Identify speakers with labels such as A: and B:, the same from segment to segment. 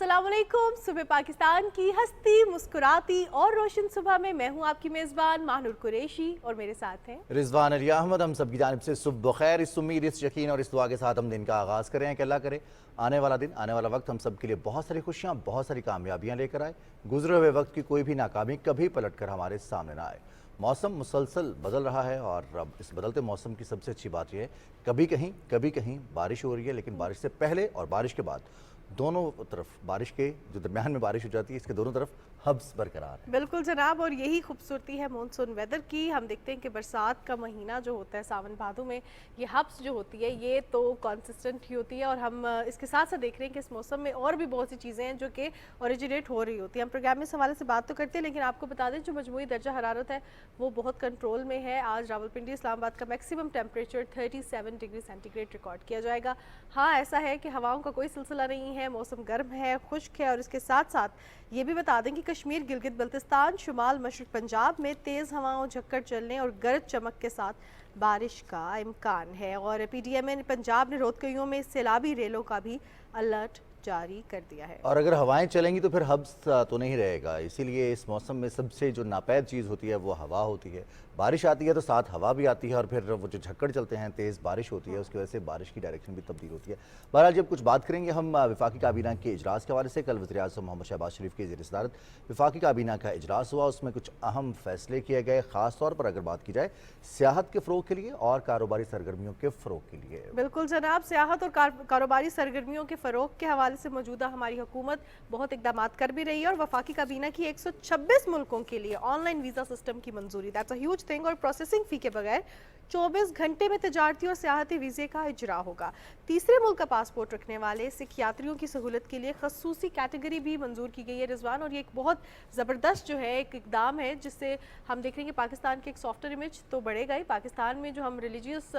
A: अस्सलामुअलैकुम। सुबह पाकिस्तान की हंसती मुस्कुराती और रोशन सुबह में मैं हूं आपकी मेज़बान माहनूर कुरैशी और मेरे साथ हैं
B: रिजवान अली अहमद। हम सब की जानिब से सुबह बखैर। इस उम्मीद, इस यकीन और इस दुआ के साथ हम दिन का आगाज़ करें कि अल्लाह करे आने वाला दिन, आने वाला वक्त हम सब के लिए बहुत सारी खुशियाँ, बहुत सारी कामयाबियाँ लेकर आए। गुजरे हुए वक्त की कोई भी नाकामी कभी पलट कर हमारे सामने ना आए। मौसम मुसलसल बदल रहा है और अब इस बदलते मौसम की सबसे अच्छी बात यह है कभी कहीं बारिश हो रही है, लेकिन बारिश से पहले और बारिश के बाद दोनों तरफ, बारिश के जो दरमियान में बारिश हो जाती है, इसके दोनों तरफ हब्स बरकरार है।
A: बिल्कुल जनाब, और यही खूबसूरती है मॉनसून वेदर की। हम देखते हैं कि बरसात का महीना जो होता है सावन भादों में, ये हब्स जो होती है ये तो कंसिस्टेंट ही होती है। और हम इसके साथ साथ देख रहे हैं कि इस मौसम में और भी बहुत सी चीज़ें हैं जो कि ओरिजिनेट हो रही होती हैं। हम प्रोग्राम में इस हवाले से बात तो करते हैं, लेकिन आपको बता दें जो मजमूई दर्जा हरारत है वो बहुत कंट्रोल में है। आज रावलपिंडी इस्लामाबाद का maximum temperature 37 degree centigrade record किया जाएगा। हाँ, ऐसा है कि हवाओं का कोई सिलसिला नहीं है, मौसम गर्म है, खुश्क है। और इसके साथ साथ ये भी बता दें कि कश्मीर, गिलगित बल्तिस्तान, शुमाल मशरक पंजाब में तेज़ हवाओं, झक्कड़ चलने और गरज चमक के साथ बारिश का इम्कान है। और पीडीएम पंजाब ने रोहतकइयों में सैलाबी रेलों का भी अलर्ट जारी कर दिया है।
B: और अगर हवाएं चलेंगी तो फिर हब्स तो नहीं रहेगा, इसीलिए इस मौसम में सबसे जो नापैद चीज़ होती है वो हवा होती है। बारिश आती है तो साथ हवा भी आती है और फिर वो जो झक्कड़ चलते हैं, तेज़ बारिश होती है, उसकी वजह से बारिश की डायरेक्शन भी तब्दील होती है। बहरहाल जब कुछ बात करेंगे हम वफाकी काबीना के इजलास के हवाले से। कल वज़ीर-ए-आज़म मोहम्मद शहबाज शरीफ की ज़ेर सदारत वफाकी काबीना का इजलास हुआ, उसमें कुछ अहम फैसले किए गए। ख़ास तौर पर अगर बात की जाए सियाहत के फ़रोग़ के लिए और कारोबारी सरगर्मियों के फ़रोग़ के लिए।
A: बिल्कुल जनाब, सियाहत और कारोबारी सरगर्मियों के फ़रोग़ के हवाले से मौजूदा हमारी हुकूमत बहुत इकदाम कर भी रही है। और वफाकी काबीना की 126 मुल्कों के लिए ऑनलाइन वीज़ा सिस्टम की मंजूरी, दैट्स अ ह्यूज थिंग। और प्रोसेसिंग फ़ी के बगैर 24 घंटे में तजारती और सियाहती वीज़े का इजरा होगा। तीसरे मुल्क का पासपोर्ट रखने वाले सिख यात्रियों की सहूलत के लिए खसूसी कैटेगरी भी मंजूर की गई है रिजवान। और ये एक बहुत ज़बरदस्त जो है एक इकदाम है, जिससे हम देख रहे हैं कि पाकिस्तान की एक सॉफ्टवेयर इमेज तो बढ़ेगा ही। पाकिस्तान में जो हम रिलीजियस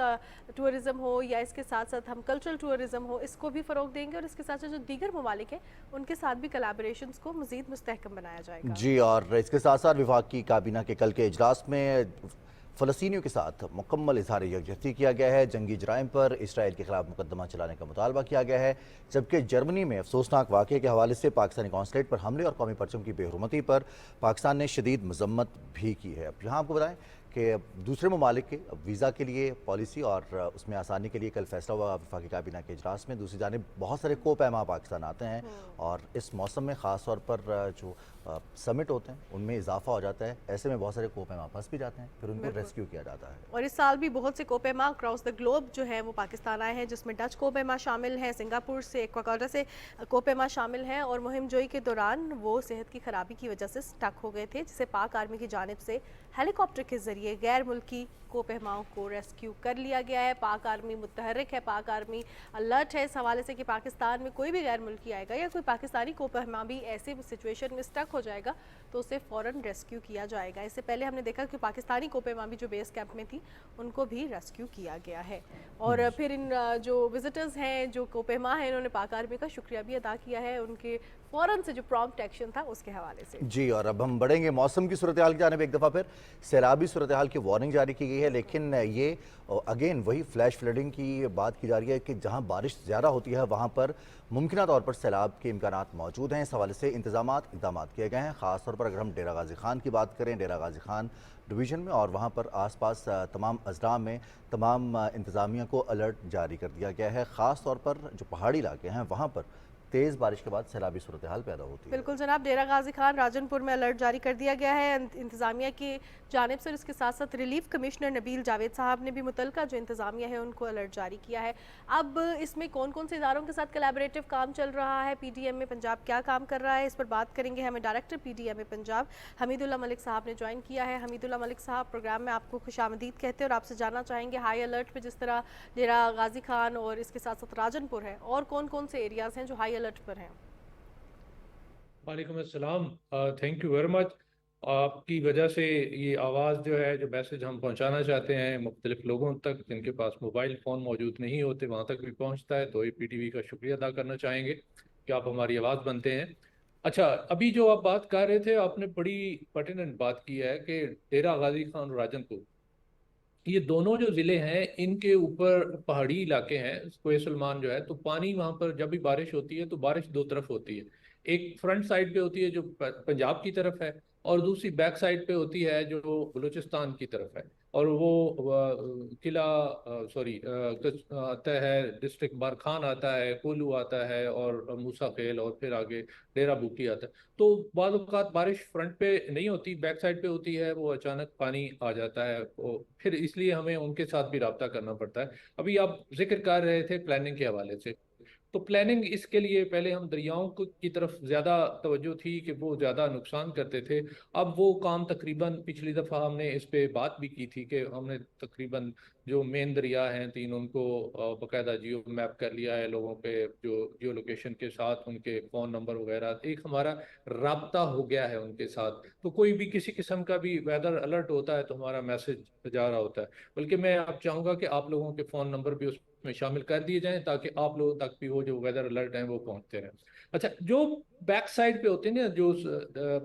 A: टूरिज़्म हो या इसके साथ साथ हम कल्चरल टूरिज़्म हो, इसको भी फ़रोग़ देंगे। और इसके साथ साथ जो दीगर ममालिक हैं उनके साथ भी कोलैबोरेशंस को मज़ीद मुस्तहकम बनाया जाएगा।
B: जी, और इसके साथ साथ वफाकी काबीना के कल के इजलास में फ़लस्तीनियों के साथ मुकम्मल इज़हार यकजहती किया गया है। जंगी जराइम पर इसराइल के खिलाफ मुकदमा चलाने का मुतालबा किया गया है। जबकि जर्मनी में अफसोसनाक वाक़े के हवाले से पाकिस्तानी कौंसलेट पर हमले और कौमी परचम की बेहुरमती पर पाकिस्तान ने शदीद मजम्मत भी की है। अब यहाँ आपको बताएं कि दूसरे ममालिक के वीज़ा के लिए पॉलिसी और उसमें आसानी के लिए कल फैसला हुआ वफाकी काबीना के इजलास में। दूसरी जानिब बहुत सारे को पैमा पाकिस्तान आते हैं और इस मौसम में ख़ास तौर पर जो समिट होते हैं उनमें इजाफा हो जाता है। ऐसे में बहुत सारे को पैमा फंस भी जाते हैं, फिर उनको रेस्क्यू किया जाता है।
A: और इस साल भी बहुत से कोपेमा अक्रॉस द ग्लोब जो है वो पाकिस्तान आए हैं, जिसमें डच कोपेमा शामिल हैं, सिंगापुर से, एक्वाडोर से कोपेमा शामिल हैं। और मुहिम जोई के दौरान वो सेहत की खराबी की वजह से स्टक हो गए थे, जिसे पाक आर्मी की जानिब से हेलीकॉप्टर के जरिए गैर मुल्की कोपेमाओं को रेस्क्यू कर लिया गया है। पाक आर्मी मुतहर्रिक है, पाक आर्मी अलर्ट है इस हवाले से कि पाकिस्तान में कोई भी गैर मुल्की आएगा या कोई पाकिस्तानी कोपेमा भी ऐसे सिचुएशन में स्टक हो जाएगा तो उसे फ़ौरन रेस्क्यू किया जाएगा। इससे पहले हमने देखा कि पाकिस्तानी कोपेमा भी जो बेस कैंप में थी उनको भी रेस्क्यू किया गया है। और फिर इन जो विजिटर्स हैं, जो कोपेमा हैं, इन्होंने पाक आर्मी का शुक्रिया भी अदा किया है उनके फ़ौरन से जो प्रॉम्प्ट एक्शन था उसके हवाले से।
B: जी, और अब हम बढ़ेंगे मौसम की सूरत हाल की जानिब। एक दफ़ा फिर सैलाबी सूरत हाल की वार्निंग जारी की गई है, लेकिन ये अगेन वही फ्लैश फ्लडिंग की बात की जा रही है कि जहां बारिश ज़्यादा होती है वहां पर मुमकिन तौर पर सैलाब के इम्कानात मौजूद हैं। इस हवाले से इकदाम किए गए हैं। ख़ास तौर पर अगर हम डेरा गाजी खान की बात करें, डेरा गाजी खान डिवीज़न में और वहाँ पर आसपास तमाम अजला में तमाम इंतज़ामिया को अलर्ट जारी कर दिया गया है। ख़ास तौर पर जो पहाड़ी इलाके हैं वहाँ पर तेज़ बारिश के बाद सैलाबी सूरत हाल पैदा होती है।
A: बिल्कुल जनाब, डेरा गाजी खान, राजनपुर में अलर्ट जारी कर दिया गया है इंतज़ामिया की जानिब से। और इसके साथ साथ रिलीफ कमिश्नर नबील जावेद साहब ने भी मुतलका जो इंतज़ामिया है उनको अलर्ट जारी किया है। अब इसमें कौन कौन से इदारों के साथ कोलैबोरेटिव काम चल रहा है, पीडीएम में पंजाब क्या काम कर रहा है, इस पर बात करेंगे। हमें डायरेक्टर पीडीएम में पंजाब हमीदुल्लाह मलिक साहब ने ज्वाइन किया है। हमीदुल्लाह मलिक साहब, प्रोग्राम में आपको खुशामदीद कहते हैं और आपसे जानना चाहेंगे हाई अलर्ट पर जिस तरह डेरा गाजी खान और इसके साथ साथ राजनपुर है, और कौन कौन से एरियाज़ हैं जो हाई अलर्ट पर हैं।
C: वालेकुम अस्सलाम, थैंक यू वेरी मच। आपकी वजह से ये आवाज़ जो है, जो मैसेज हम पहुंचाना चाहते हैं मुख्तलिफ लोगों तक जिनके पास मोबाइल फ़ोन मौजूद नहीं होते, वहाँ तक भी पहुंचता है। तो APTV का शुक्रिया अदा करना चाहेंगे कि आप हमारी आवाज़ बनते हैं। अच्छा, अभी जो आप बात कर रहे थे, आपने बड़ी पर्टिनेंट बात की है कि डेरा गाजी खान और राजनपुर, ये दोनों जो ज़िले हैं इनके ऊपर पहाड़ी इलाके हैं। कोहे सलमान जो है, तो पानी वहाँ पर जब भी बारिश होती है तो बारिश दो तरफ होती है। एक फ्रंट साइड पे होती है जो पंजाब की तरफ है, और दूसरी बैक साइड पे होती है जो बलूचिस्तान की तरफ है। और वो किला सॉरी आता है, डिस्ट्रिक्ट बारखान आता है, कोलू आता है, और मूसा खेल, और फिर आगे डेरा बूटी आता है। तो बाद औक़ात बारिश फ्रंट पे नहीं होती, बैक साइड पे होती है, वो अचानक पानी आ जाता है, वो फिर इसलिए हमें उनके साथ भी रब्ता करना पड़ता है। अभी आप जिक्र कर रहे थे प्लानिंग के हवाले से, तो प्लानिंग इसके लिए पहले हम दरियाओं की तरफ ज़्यादा तवज्जो थी कि वो ज़्यादा नुकसान करते थे। अब वो काम तकरीबन पिछली दफ़ा हमने इस पे बात भी की थी कि हमने तकरीबन जो मेन दरिया हैं तीन, उनको बाकायदा जियो मैप कर लिया है लोगों पे, जो जियो लोकेशन के साथ उनके फ़ोन नंबर वगैरह, एक हमारा राब्ता हो गया है उनके साथ। तो कोई भी किसी किस्म का भी वेदर अलर्ट होता है तो हमारा मैसेज जा रहा होता है। बल्कि मैं आप चाहूँगा कि आप लोगों के फ़ोन नंबर भी उसमें शामिल कर दिए जाएं, ताकि आप लोगों तक भी वो जो वेदर अलर्ट हैं वो पहुंचते रहें। अच्छा, जो बैक साइड पे होते हैं ना, जो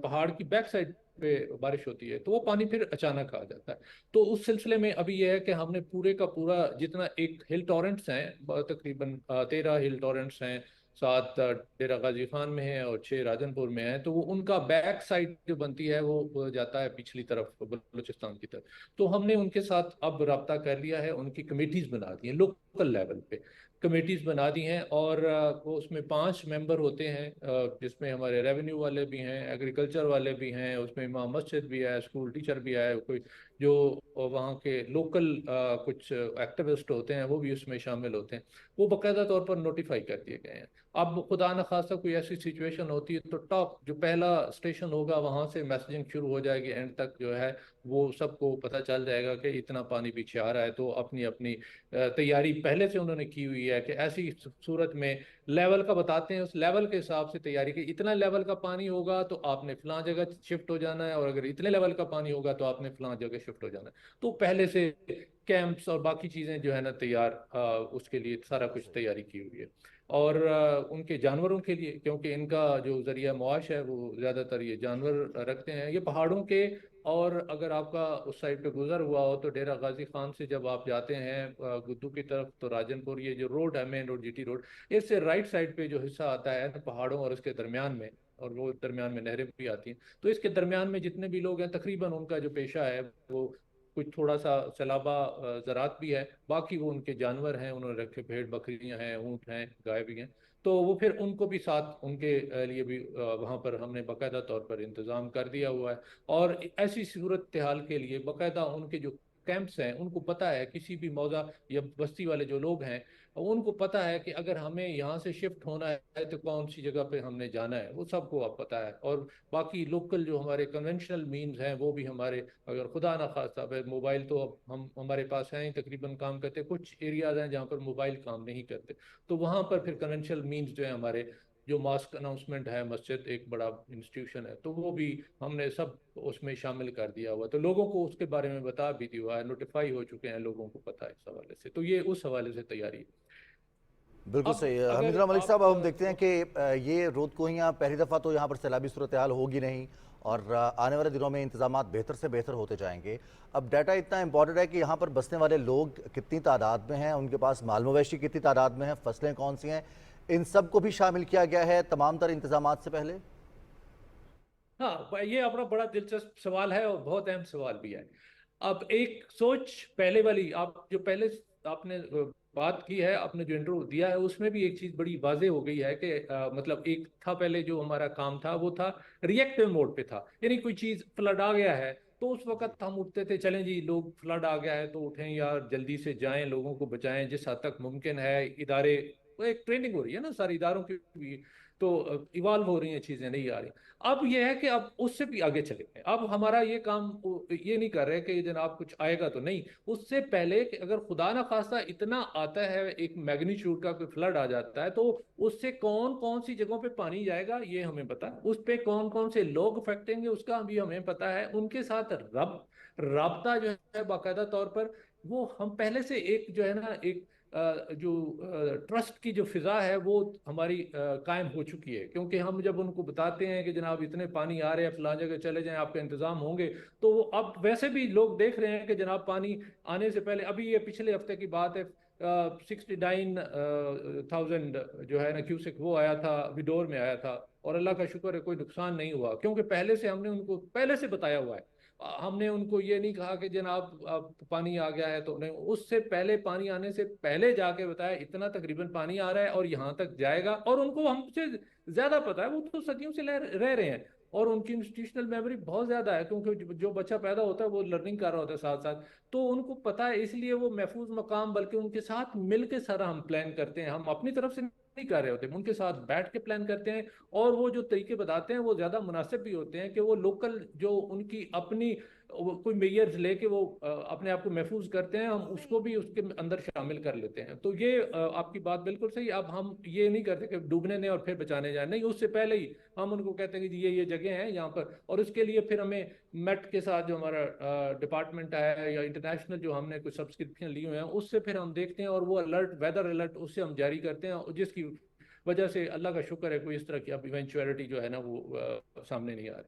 C: पहाड़ की बैक साइड पे बारिश होती है, तो वो पानी फिर अचानक आ जाता है। तो उस सिलसिले में अभी यह है कि हमने पूरे का पूरा जितना एक हिल टॉरेंट्स हैं, तकरीबन 13 हिल टॉरेंट्स हैं, 7 डेरा गाजी खान में है और 6 राजनपुर में है। तो वो उनका बैक साइड जो बनती है वो जाता है पिछली तरफ बलूचिस्तान की तरफ। तो हमने उनके साथ अब रब्ता कर लिया है, उनकी कमेटीज बना दी हैं लोकल लेवल पे, कमेटीज बना दी हैं। और वो उसमें 5 मेंबर होते हैं, जिसमें हमारे रेवेन्यू वाले भी हैं, एग्रीकल्चर वाले भी हैं, उसमें इमाम मस्जिद भी है, स्कूल टीचर भी है, कोई जो वहाँ के लोकल कुछ एक्टिविस्ट होते हैं वो भी उसमें शामिल होते हैं। वो बाकायदा तौर पर नोटिफाई कर दिए गए हैं। अब खुदा न खास्ता कोई ऐसी सिचुएशन होती है तो टॉप जो पहला स्टेशन होगा वहाँ से मैसेजिंग शुरू हो जाएगी, एंड तक जो है वो सबको पता चल जाएगा कि इतना पानी पीछे आ रहा है। तो अपनी अपनी तैयारी पहले से उन्होंने की हुई है कि ऐसी सूरत में लेवल का बताते हैं, उस लेवल के हिसाब से तैयारी की, इतना लेवल का पानी होगा तो आपने फलां जगह शिफ्ट हो जाना है, और अगर इतने लेवल का पानी होगा तो आपने फलां जगह शिफ्ट हो जाना है। तो पहले से कैंप्स और बाकी चीज़ें जो है ना तैयार, उसके लिए सारा कुछ तैयारी की हुई है। और उनके जानवरों के लिए, क्योंकि इनका जो जरिया मुआश है वो ज़्यादातर ये जानवर रखते हैं ये पहाड़ों के। और अगर आपका उस साइड पे गुजर हुआ हो तो डेरा गाजी खान से जब आप जाते हैं गुद्दू की तरफ, तो राजनपुर ये जो रोड है, मेन रोड जीटी रोड, इससे राइट साइड पे जो हिस्सा आता है तो पहाड़ों और उसके दरमियान में, और वो दरमियान में नहरें भी आती हैं, तो इसके दरमियान में जितने भी लोग हैं तकरीबन उनका जो पेशा है वो कुछ थोड़ा सा सलाबा ज़रात भी है, बाकी वो उनके जानवर हैं, उन्होंने रखे भेड़ बकरियां हैं, ऊँट हैं, गाय भी हैं। तो वो फिर उनको भी साथ उनके लिए भी वहाँ पर हमने बाकायदा तौर पर इंतज़ाम कर दिया हुआ है। और ऐसी सूरत हाल के लिए बाकायदा उनके जो कैंप्स हैं उनको पता है, किसी भी मौजा या बस्ती वाले जो लोग हैं उनको पता है कि अगर हमें यहाँ से शिफ्ट होना है तो कौन सी जगह पे हमने जाना है, वो सबको अब पता है। और बाकी लोकल जो हमारे कन्वेंशनल मीन्स हैं वो भी हमारे, अगर खुदा ना खास्ता मोबाइल तो अब हम हमारे पास हैं ही तकरीबन काम करते, कुछ एरियाज हैं जहाँ पर मोबाइल काम नहीं करते, तो वहाँ पर फिर कन्वेंशनल मीन्स जो है हमारे, जो मॉस्क अनाउंसमेंट है, मस्जिद एक बड़ा इंस्टीट्यूशन है, तो वो भी हमने सब उसमें शामिल कर दिया हुआ, तो लोगों को उसके बारे में बता भी दिया हुआ है, नोटिफाई हो चुके हैं, लोगों को पता है इस हवाले से। तो ये उस हवाले से तैयारी है।
B: बिल्कुल
C: अब
B: सही है
C: अगर
B: हमीदुल्लाह मलिक
C: आप
B: साहब। अब हम देखते हैं कि ये रोद कोहियाँ पहली दफ़ा तो यहाँ पर सैलाबी सूरत हाल होगी नहीं, और आने वाले दिनों में इंतजाम बेहतर से बेहतर होते जाएंगे। अब डाटा इतना इंपॉर्टेंट है कि यहाँ पर बसने वाले लोग कितनी तादाद में हैं, उनके पास माल मवेशी कितनी तादाद में है, फसलें कौन सी हैं, इन सब को भी शामिल किया गया है तमाम तर इंतजाम से पहले।
C: हाँ, ये अपना बड़ा दिलचस्प सवाल है और बहुत अहम सवाल भी है। अब एक सोच पहले वाली, आप जो पहले आपने बात की है, आपने जो इंटरव्यू दिया है उसमें भी एक चीज बड़ी वाजे हो गई है कि मतलब एक था पहले जो हमारा काम था वो था रिएक्टिव मोड पे था, यानी कोई चीज फ्लड आ गया है तो उस वक्त हम उठते थे, चलें जी लोग फ्लड आ गया है तो उठें यार जल्दी से जाएं, लोगों को बचाएं जिस हद तक मुमकिन है। इदारे, वो एक ट्रेनिंग हो रही है ना सारे इदारों की भी, तो इवाल्व हो रही हैं चीजें, नहीं आ रही। अब यह है कि अब उससे भी आगे चले गए, अब हमारा ये काम ये नहीं कर रहे कि जनाब कुछ आएगा तो नहीं, उससे पहले कि अगर खुदा ना खास्ता इतना आता है, एक मैग्नीट्यूड का कोई फ्लड आ जाता है, तो उससे कौन कौन सी जगहों पे पानी जाएगा ये हमें पता है, उस पे कौन कौन से लोग अफेक्टेंगे उसका भी हमें पता है, उनके साथ राब्ता जो है बाकायदा तौर पर वो हम पहले से एक जो है ना एक जो ट्रस्ट की जो फिजा है वो हमारी कायम हो चुकी है। क्योंकि हम जब उनको बताते हैं कि जनाब इतने पानी आ रहे हैं फलां जगह चले जाएं, आपके इंतजाम होंगे, तो वो अब वैसे भी लोग देख रहे हैं कि जनाब पानी आने से पहले, अभी ये पिछले हफ्ते की बात है, 69,000 जो है ना क्यूसेक वो आया था, विडोर में आया था, और अल्लाह का शुक्र है कोई नुकसान नहीं हुआ, क्योंकि पहले से हमने उनको पहले से बताया हुआ है। हमने उनको ये नहीं कहा कि जनाब अब पानी आ गया है, तो नहीं, उससे पहले पानी आने से पहले जाके बताया इतना तकरीबन पानी आ रहा है और यहाँ तक जाएगा, और उनको हमसे ज्यादा पता है, वो तो सदियों से रह रहे हैं और उनकी इंस्टीट्यूशनल मेमोरी बहुत ज्यादा है, क्योंकि जो बच्चा पैदा होता है वो लर्निंग कर रहा होता है साथ साथ, तो उनको पता है, इसलिए वो महफूज मकाम, बल्कि उनके साथ मिल के सारा हम प्लान करते हैं, हम अपनी तरफ से नहीं कर रहे होते, उनके साथ बैठ के प्लान करते हैं, और वो जो तरीके बताते हैं वो ज्यादा मुनासिब भी होते हैं, कि वो लोकल जो उनकी अपनी कोई मेयर्स लेके वो अपने आप को महफूज करते हैं, हम उसको भी उसके अंदर शामिल कर लेते हैं। तो ये आपकी बात बिल्कुल सही। अब हम ये नहीं करते कि डूबने दें और फिर बचाने जाए, नहीं, उससे पहले ही हम उनको कहते हैं कि ये जगह हैं यहाँ पर, और उसके लिए फिर हमें मेट के साथ जो हमारा डिपार्टमेंट है या इंटरनेशनल जो हमने कुछ सब्सक्रिप्शन लिए हुए हैं, उससे फिर हम देखते हैं, और वो अलर्ट, वेदर अलर्ट उससे हम जारी करते हैं, जिसकी वजह से अल्लाह का शुक्र है कोई इस तरह की अब इवेंचुअलिटी जो है ना वो सामने नहीं आ रही।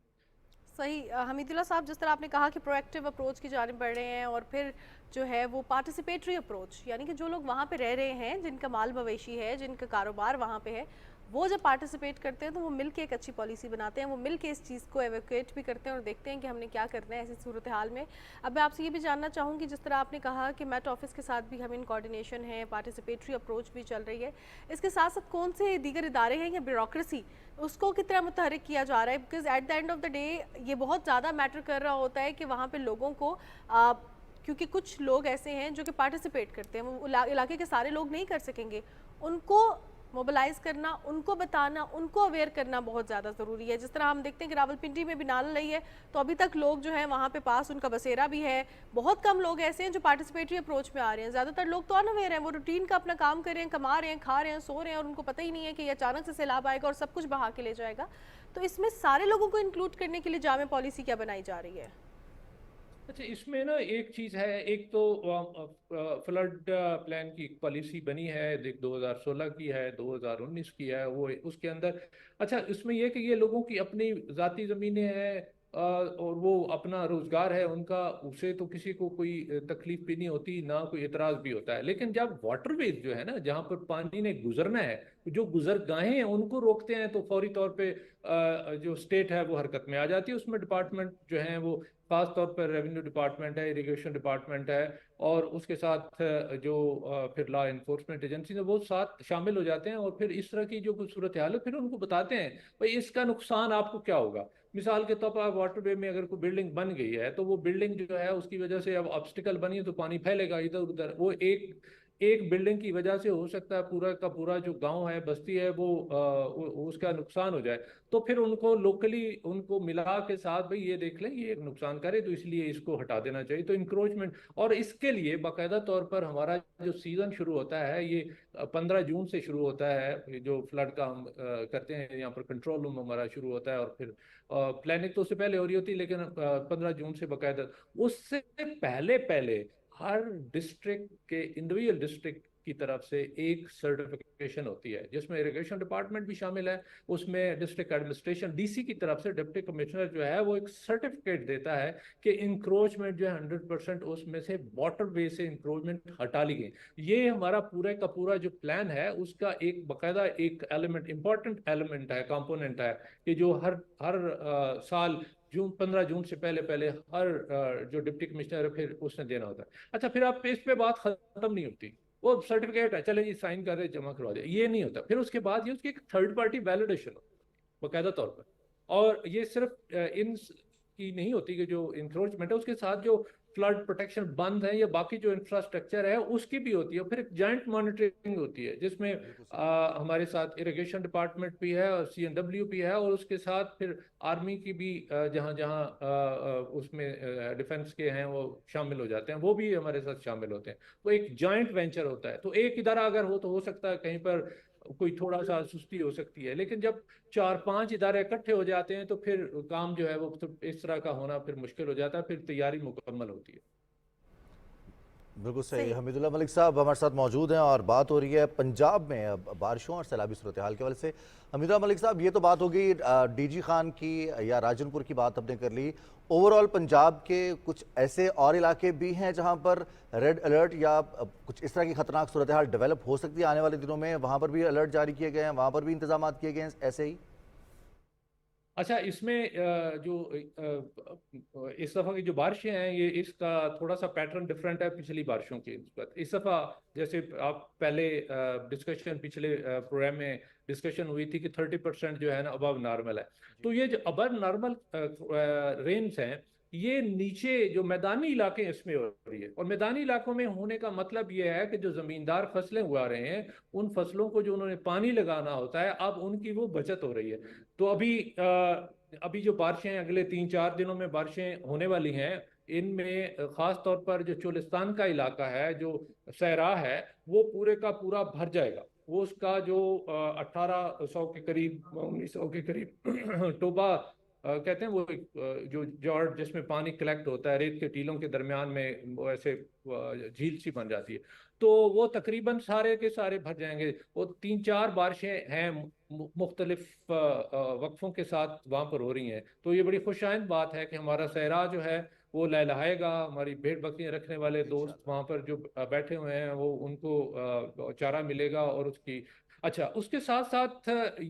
A: सही। हमीदुल्लाह साहब, जिस तरह आपने कहा कि प्रोएक्टिव अप्रोच की जानिब बढ़ रहे हैं, और फिर जो है वो पार्टिसिपेटरी अप्रोच, यानी कि जो लोग वहाँ पे रह रहे हैं, जिनका माल मवेशी है, जिनका कारोबार वहाँ पे है, वो जब पार्टिसिपेट करते हैं तो वो मिल के एक अच्छी पॉलिसी बनाते हैं, वो मिल के इस चीज़ को एवोकेट भी करते हैं और देखते हैं कि हमने क्या करना है ऐसी सूरत हाल में। अब मैं आपसे ये भी जानना चाहूँगी, जिस तरह आपने कहा कि मेट ऑफिस के साथ भी हम इन कोऑर्डिनेशन है, पार्टिसिपेटरी अप्रोच भी चल रही है, इसके साथ साथ कौन से दीगर इदारे हैं या ब्यूरोक्रेसी, उसको कितना मुतहरिक किया जा रहा है? Because at the end of the day ये बहुत ज़्यादा मैटर कर रहा होता है कि वहाँ पे लोगों को क्योंकि कुछ लोग ऐसे हैं जो कि पार्टिसिपेट करते हैं, वो इलाके के सारे लोग नहीं कर सकेंगे, उनको मोबिलाइज करना, उनको बताना, उनको अवेयर करना बहुत ज़्यादा ज़रूरी है। जिस तरह हम देखते हैं कि रावलपिंडी में भी नाल रही है, तो अभी तक लोग जो हैं वहाँ पे पास उनका बसेरा भी है, बहुत कम लोग ऐसे हैं जो पार्टिसिपेटरी अप्रोच में आ रहे हैं, ज़्यादातर लोग तो अनअवेयर हैं, वो रूटीन का अपना काम कर रहे हैं, कमा रहे हैं, खा रहे हैं, सो रहे हैं, और उनको पता ही नहीं है कि ये अचानक से सैलाब आएगा और सब कुछ बहा के ले जाएगा। तो इसमें सारे लोगों को इंक्लूड करने के लिए जामे पॉलिसी क्या बनाई जा रही है?
C: अच्छा, इसमें ना एक चीज़ है, एक तो फ्लड प्लान की पॉलिसी बनी है, देख 2016 की है, 2019 की है, वो उसके अंदर अच्छा इसमें यह कि ये लोगों की अपनी ज़ाती ज़मीनें हैं, और वो अपना रोज़गार है उनका, उसे तो किसी को कोई तकलीफ भी नहीं होती, ना कोई एतराज़ भी होता है। लेकिन जब वाटरवेज जो है ना, जहाँ पर पानी ने गुजरना है, जो गुजरगाहें हैं उनको रोकते हैं, तो फौरी तौर पे जो स्टेट है वो हरकत में आ जाती है, उसमें डिपार्टमेंट जो है वो खास तौर पर रेवेन्यू डिपार्टमेंट है, इरिगेशन डिपार्टमेंट है, और उसके साथ जो फिर लॉ इन्फोर्समेंट एजेंसी है वो साथ शामिल हो जाते हैं, और फिर इस तरह की जो कुछ सूरत हाल है फिर उनको बताते हैं भाई इसका नुकसान आपको क्या होगा। मिसाल के तौर पर वाटरवे में अगर कोई बिल्डिंग बन गई है, तो वो बिल्डिंग जो है उसकी वजह से अब ऑब्स्टिकल बनी है, तो पानी फैलेगा इधर उधर, वो एक एक बिल्डिंग की वजह से हो सकता है पूरा का पूरा जो गांव है, बस्ती है, वो उसका नुकसान हो जाए। तो फिर उनको लोकली उनको मिला के साथ भाई ये देख लें ये एक नुकसान करे, तो इसलिए इसको हटा देना चाहिए, तो इंक्रोचमेंट। और इसके लिए बाकायदा तौर पर हमारा जो सीजन शुरू होता है ये 15 जून से शुरू होता है, जो फ्लड का हम करते हैं यहाँ पर कंट्रोल रूम हमारा शुरू होता है, और फिर प्लानिंग तो उससे पहले हो रही होती है, लेकिन 15 जून से बाकायदा उससे पहले पहले हर डिस्ट्रिक्ट के इंडिविजुअल डिस्ट्रिक्ट की तरफ से एक सर्टिफिकेशन होती है, जिसमें इरिगेशन डिपार्टमेंट भी शामिल है, उसमें डिस्ट्रिक्ट एडमिनिस्ट्रेशन डीसी की तरफ से डिप्टी कमिश्नर जो है वो एक सर्टिफिकेट देता है कि इंक्रोचमेंट जो है 100% उसमें से वाटर वे से इंक्रोचमेंट हटा ली गई। ये हमारा पूरे का पूरा जो प्लान है उसका एक बाकायदा एक एलिमेंट, इंपॉर्टेंट एलिमेंट है, कंपोनेंट है, कि जो हर हर साल 15 जून से पहले पहले हर जो डिप्टी कमिश्नर है फिर उसने देना होता है। अच्छा, फिर आप इस पे बात खत्म नहीं होती, वो सर्टिफिकेट है, चले जी साइन कर रहे जमा करवा दिया, ये नहीं होता। फिर उसके बाद ये उसकी एक थर्ड पार्टी वैलिडेशन हो बाकायदा तौर पर, और ये सिर्फ इन की नहीं होती कि जो इंक्रोचमेंट है उसके साथ जो फ्लड प्रोटेक्शन बंद है या बाकी जो इंफ्रास्ट्रक्चर है उसकी भी होती है। फिर एक जॉइंट मॉनिटरिंग होती है, जिसमें हमारे साथ इरिगेशन डिपार्टमेंट भी है और CNW भी है, और उसके साथ फिर आर्मी की भी जहाँ जहाँ उसमें डिफेंस के हैं वो शामिल हो जाते हैं, वो भी हमारे साथ शामिल होते हैं। तो एक जॉइंट वेंचर होता है। तो एक इदारा अगर हो तो हो सकता है कहीं पर कोई थोड़ा सा सुस्ती हो सकती है, लेकिन जब 4-5 इदारे इकट्ठे हो जाते हैं तो फिर काम जो है वो तो इस तरह का होना फिर मुश्किल हो जाता है, फिर तैयारी मुकम्मल होती है।
B: बिल्कुल सही।
A: सही।
B: हमीदुल्लाह मलिक साहब हमारे साथ मौजूद हैं और बात हो रही है पंजाब में अब बारिशों और सैलाबी सूरत हाल के हवाले से। हमीदुल्लाह मलिक साहब, ये तो बात हो गई डीजी खान की या राजनपुर की बात हमने कर ली। ओवरऑल पंजाब के कुछ ऐसे और इलाके भी हैं जहां पर रेड अलर्ट या कुछ इस तरह की खतरनाक सूरत हाल डेवलप हो सकती है आने वाले दिनों में, वहां पर भी अलर्ट जारी किए गए हैं, वहां पर भी इंतजाम किए गए हैं ऐसे ही?
C: अच्छा, इसमें जो इस दफ़ा की जो बारिशें हैं, ये इसका थोड़ा सा पैटर्न डिफरेंट है पिछली बारिशों की निस्बत। इस दफ़ा जैसे आप पहले डिस्कशन पिछले प्रोग्राम में डिस्कशन हुई थी कि 30% जो है ना अबव नॉर्मल है। तो ये जो अबव नॉर्मल रेंज हैं, ये नीचे जो मैदानी इलाके हैं इसमें हो रही है। और मैदानी इलाकों में होने का मतलब ये है कि जो ज़मींदार फसलें उगा रहे हैं, उन फसलों को जो उन्होंने पानी लगाना होता है, अब उनकी वो बचत हो रही है। तो अभी जो बारिशें अगले 3-4 दिनों में बारिशें होने वाली हैं, इनमें ख़ास तौर पर जो चोलिस्तान का इलाका है, जो सहरा है, वो पूरे का पूरा भर जाएगा। वो उसका जो 1800 के करीब, 1900 के करीब टोबा कहते हैं, वो जो जॉर्ड जिसमें पानी कलेक्ट होता है रेत के टीलों के दरमियान में, वो ऐसे झील सी बन जाती है। तो वो तकरीबन सारे के सारे भर जाएंगे। वो 3-4 बारिशें हैं मुख्तलिफ वक्फों के साथ वहाँ पर हो रही हैं। तो ये बड़ी खुशाइंद बात है कि हमारा सहरा जो है वो लहलहाएगा। हमारी भेड़ बकरियां रखने वाले दोस्त वहाँ पर जो बैठे हुए हैं, वो उनको चारा मिलेगा और उसकी। अच्छा, उसके साथ साथ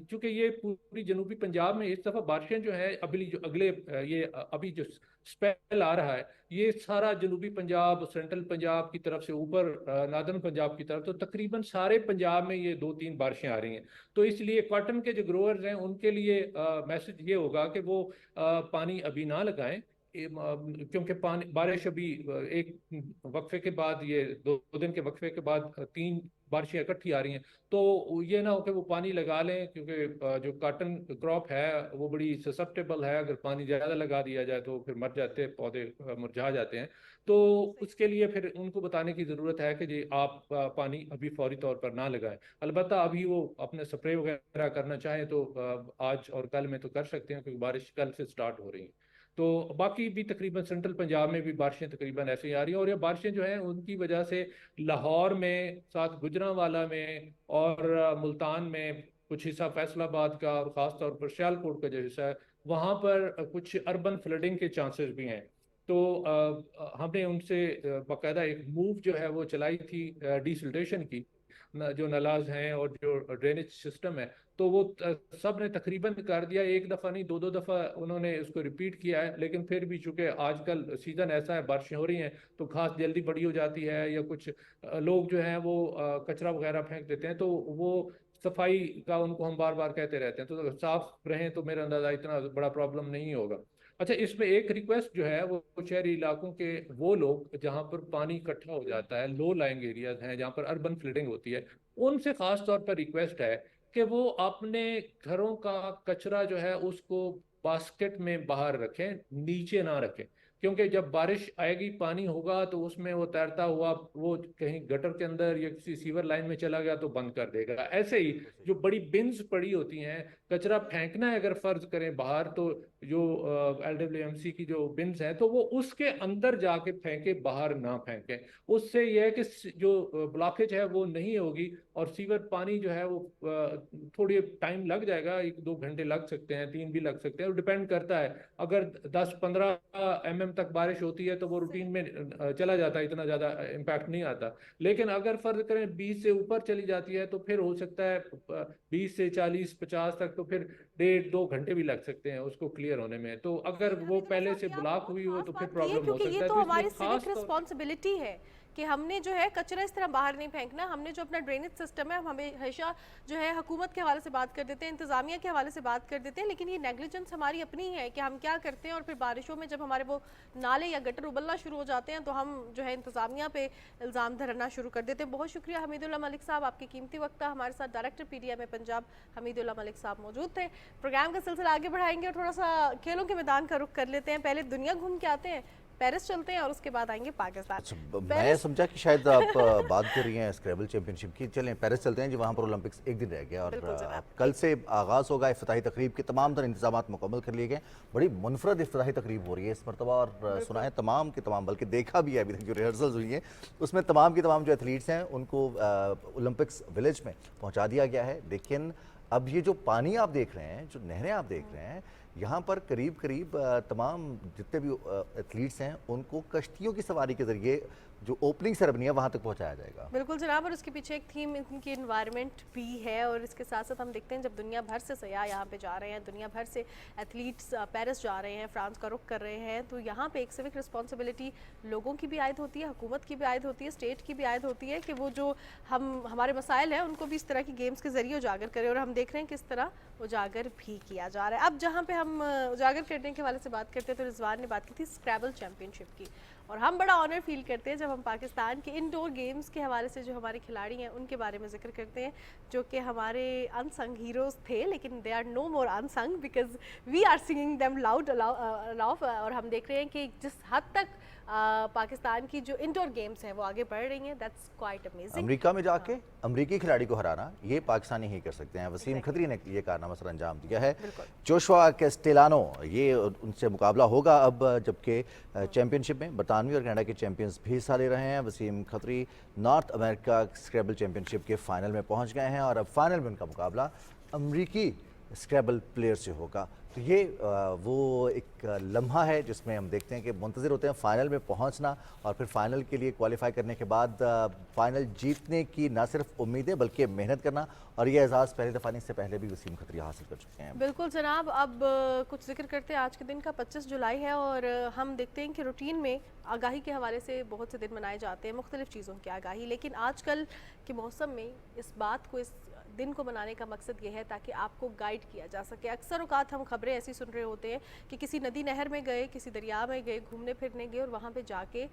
C: चूंकि ये पूरी जनूबी पंजाब में इस दफ़ा बारिशें जो है अभी जो स्पेल आ रहा है, ये सारा जनूबी पंजाब, सेंट्रल पंजाब की तरफ से ऊपर नार्दर्न पंजाब की तरफ, तो तकरीबन सारे पंजाब में ये 2-3 बारिशें आ रही हैं। तो इसलिए कॉटन के जो ग्रोअर्स हैं उनके लिए मैसेज ये होगा कि वो पानी अभी ना लगाएं। क्योंकि पानी बारिश अभी एक वक्फे के बाद, ये 2 दिन के वक्फे के बाद 3 बारिशें इकट्ठी आ रही हैं। तो ये ना हो कि वो पानी लगा लें, क्योंकि जो कॉटन क्रॉप है वो बड़ी ससेप्टेबल है। अगर पानी ज़्यादा लगा दिया जाए तो फिर मर जाते हैं पौधे, मुरझा जाते हैं। तो उसके लिए फिर उनको बताने की ज़रूरत है कि जी आप पानी अभी फौरी तौर पर ना लगाएं। अलबत्ता अभी वो अपने स्प्रे वगैरह करना चाहें तो आज और कल में तो कर सकते हैं, क्योंकि बारिश कल से स्टार्ट हो रही है। तो बाकी भी तकरीबन सेंट्रल पंजाब में भी बारिशें तकरीबन ऐसे ही आ रही हैं। और ये बारिशें जो हैं उनकी वजह से लाहौर में, साथ गुजरांवाला में और मुल्तान में, कुछ हिस्सा फैसलाबाद का और ख़ास तौर पर सियालकोट का जो हिस्सा है, वहाँ पर कुछ अर्बन फ्लडिंग के चांसेस भी हैं। तो हमने उनसे बाकायदा एक मूव जो है वो चलाई थी डिसिल्टेशन की, जो नलाज हैं और जो ड्रेनेज सिस्टम है। तो वो सब ने तकरीबन कर दिया। एक दफ़ा नहीं, 2-2 दफ़ा उन्होंने उसको रिपीट किया है। लेकिन फिर भी चूंकि आजकल सीज़न ऐसा है, बारिशें हो रही हैं, तो घास जल्दी बड़ी हो जाती है, या कुछ लोग जो हैं वो कचरा वगैरह फेंक देते हैं। तो वो सफाई का उनको हम बार बार कहते रहते हैं। तो साफ रहें तो मेरा अंदाज़ा इतना बड़ा प्रॉब्लम नहीं होगा। अच्छा, इसमें एक रिक्वेस्ट जो है वो शहरी इलाकों के वो लोग जहाँ पर पानी इकट्ठा हो जाता है, लो लाइंग एरियाज हैं जहाँ पर अर्बन फ्लडिंग होती है, उनसे खास तौर पर रिक्वेस्ट है कि वो अपने घरों का कचरा जो है उसको बास्केट में बाहर रखें, नीचे ना रखें। क्योंकि जब बारिश आएगी, पानी होगा, तो उसमें वो तैरता हुआ वो कहीं गटर के अंदर या किसी सीवर लाइन में चला गया तो बंद कर देगा। ऐसे ही
B: बिल्कुल
C: जो बड़ी बिन्स पड़ी होती हैं, कचरा फेंकना है अगर फर्ज करें बाहर, तो जो LWMC की जो बिन्स हैं, तो वो उसके अंदर जाके फेंके, बाहर ना फेंकें। उससे यह है कि जो ब्लॉकेज है वो नहीं होगी, और सीवर पानी जो है वो थोड़ी टाइम लग जाएगा, 1-2 घंटे लग सकते हैं, 3 भी लग सकते हैं, और डिपेंड करता है। अगर 10-15 mm तक बारिश होती है तो वो रूटीन में चला जाता है, इतना ज़्यादा इम्पैक्ट नहीं आता। लेकिन अगर फर्ज करें 20 से ऊपर चली जाती है तो फिर हो सकता है 20 से 40-50 तक, तो फिर 1.5-2 घंटे भी लग सकते हैं उसको क्लियर होने में। तो अगर
A: लेकिन
C: वो
A: हमीदुल्ला
C: पहले
A: साहब,
C: से
A: ये आपने
C: ब्लॉक
A: बहुत
C: हुई हो
A: खास
C: तो फिर
A: बात कही है,
C: प्रॉब्लम हो
A: क्योंकि ये
C: सकता है।
A: तो
C: तो
A: हमारी
C: इसलिए
A: सिविक
C: खास तौर।
A: रिस्पॉन्सिबिलिटी है कि हमने जो है कचरा इस तरह बाहर नहीं फेंकना। हमने जो अपना ड्रेनेज सिस्टम है, हम हमेशा जो है हुकूमत के हवाले से बात कर देते हैं, इंतज़ामिया के हवाले से बात कर देते हैं, लेकिन ये नेग्लिजेंस हमारी अपनी है कि हम क्या करते हैं। और फिर बारिशों में जब हमारे वो नाले या गटर उबलना शुरू हो जाते हैं तो हम जो है इंतज़ामिया पे इल्ज़ाम धरना शुरू कर देते हैं। बहुत शुक्रिया हमीदुल्लाह मलिक साहब, आपकी कीमती वक्त था। हमारे साथ डायरेक्टर PTI पंजाब हमीदुल्लाह मलिक साहब मौजूद थे। प्रोग्राम का सिलसिला आगे बढ़ाएंगे और थोड़ा सा खेलों के मैदान का रुख कर लेते हैं। पहले दुनिया घूम के आते हैं, पेरिस चलते हैं और उसके बाद आएंगे पाकिस्तान।
B: अच्छा, मैं समझा कि शायद आप बात कर रही हैं स्क्रैबल चैंपियनशिप की। चलें पेरिस चलते हैं जी, वहाँ पर ओलंपिक्स एक दिन रह गया और कल से आगाज़ होगा इफ्तिताही तकरीब के। तमाम तरह इंतजाम मुकम्मल कर लिए गए। बड़ी मुनफरद इफ्तिताही तकरीब हो रही है इस मरतबा और सुना है तमाम के तमाम, बल्कि देखा भी है अभी तक जो रिहर्सल्स हुई हैं उसमें तमाम की तमाम जो एथलीट्स हैं उनको ओलंपिक्स विलेज में पहुँचा दिया गया है। लेकिन अब ये जो पानी आप देख रहे हैं, जो नहरें आप देख रहे हैं, यहाँ पर करीब करीब तमाम जितने भी एथलीट्स हैं उनको कश्तियों की सवारी के ज़रिए जो ओपनिंग सेरेमनी है वहाँ तक पहुँचाया जाएगा।
A: बिल्कुल जनाब, और उसके पीछे एक थीम इनकी इन्वायरमेंट भी है। और इसके साथ साथ हम देखते हैं जब दुनिया भर से सयाह यहाँ पे जा रहे हैं, दुनिया भर से एथलीट्स पेरिस जा रहे हैं, फ्रांस का रुख कर रहे हैं, तो यहाँ पे एक सिविक रिस्पॉन्सिबिलिटी लोगों की भी आयद होती है, हुकूमत की भी आयद होती है, स्टेट की भी आयद होती है कि वो जो हमारे मसाइल हैं उनको भी इस तरह की गेम्स के ज़रिए उजागर करें। और हम देख रहे हैं किस तरह उजागर भी किया जा रहा है। अब जहाँ पे हम उजागर करने के हवाले से बात करते हैं तो रिजवान ने बात की थी स्क्रैबल चैंपियनशिप की, और हम बड़ा ऑनर फील करते हैं जब हम पाकिस्तान के इंडोर गेम्स के हवाले से जो हमारे खिलाड़ी हैं उनके बारे में जिक्र करते हैं, जो कि हमारे अनसंग हीरोज़ थे, लेकिन they are no more unsung because we are singing them loud aloud. और हम देख रहे हैं कि जिस हद तक पाकिस्तान की जो इंडोर गेम्स हैं वो आगे बढ़ रही हैं, दैट्स क्वाइट अमेजिंग।
B: अमेरिका में जाके अमेरिकी खिलाड़ी को हराना ये पाकिस्तानी ही कर सकते हैं। वसीम खत्री ने ये कारनामा सर अंजाम दिया है। जोशुआ कैस्टेलानो, ये उनसे मुकाबला होगा अब, जबकि चैंपियनशिप में बरतानवी और कनाडा के चैंपियंस भी हिस्सा ले रहे हैं। Waseem Khatri North America Scrabble championship के फाइनल में पहुंच गए हैं और अब फाइनल में उनका मुकाबला अमेरिकी स्क्रैबल प्लेयर से होगा। तो ये वो एक लम्हा है जिसमें हम देखते हैं कि मुंतज़िर होते हैं फ़ाइनल में पहुंचना और फिर फ़ाइनल के लिए क्वालिफाई करने के बाद फ़ाइनल जीतने की ना सिर्फ उम्मीदें बल्कि मेहनत करना, और ये एजाज़ पहले दफ़ा नहीं, इससे पहले भी वसीम खत्री हासिल कर चुके हैं।
A: बिल्कुल जनाब, अब कुछ जिक्र करते हैं। आज के दिन का 25 जुलाई है और हम देखते हैं कि रूटीन में आगाही के हवाले से बहुत से दिन मनाए जाते हैं, मुख्तलिफ़ चीज़ों की आगाही, लेकिन आजकल के मौसम में इस बात को, इस दिन को मनाने का मकसद ये है ताकि आपको गाइड किया जा सके। अक्सर औकात हम खबरें ऐसी सुन रहे होते हैं कि किसी नदी नहर में गए, किसी दरिया में गए, घूमने फिरने गए और वहाँ पे जाके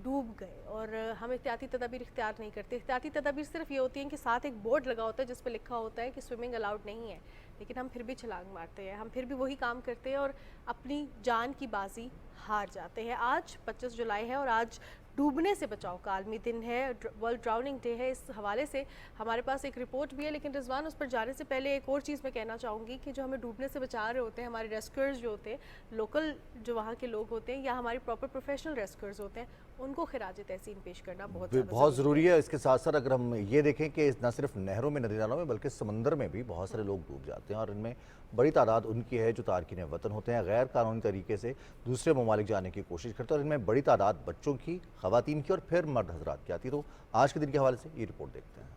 A: डूब गए, और हम एहतियाती तदाबीर इख्तियार नहीं करते। एहतियाती तदाबीर सिर्फ ये होती हैं कि साथ एक बोर्ड लगा होता है जिस पर लिखा होता है कि स्विमिंग अलाउड नहीं है, लेकिन हम फिर भी छलांग मारते हैं, हम फिर भी वही काम करते हैं और अपनी जान की बाजी हार जाते हैं। आज 25 जुलाई है और आज डूबने से बचाव का आलमी दिन है, वर्ल्ड ड्राउनिंग डे है। इस हवाले से हमारे पास एक रिपोर्ट भी है, लेकिन रिजवान उस पर जाने से पहले एक और चीज़ मैं कहना चाहूँगी कि जो हमें डूबने से बचा रहे होते हैं, हमारे रेस्क्यूअर्स जो होते हैं, लोकल जो वहाँ के लोग होते हैं या हमारे प्रॉपर प्रोफेशनल रेस्क्यूअर्स होते हैं, उनको खिराज तहसीन पेश करना बहुत
B: ज़रूरी है। इसके साथ साथ अगर हम ये देखें कि न सिर्फ नहरों में, नदी नालों में, बल्कि समंदर में भी बहुत सारे लोग डूब जाते हैं और इनमें बड़ी तादाद उनकी है जो तारकीन वतन होते हैं, गैर कानूनी तरीके से दूसरे ममालिक जाने की कोशिश करते हैं, और इनमें बड़ी तादाद बच्चों की, ख़वातीन की और फिर मर्द हजरात की आती है। तो आज के दिन के हवाले से ये रिपोर्ट देखते हैं।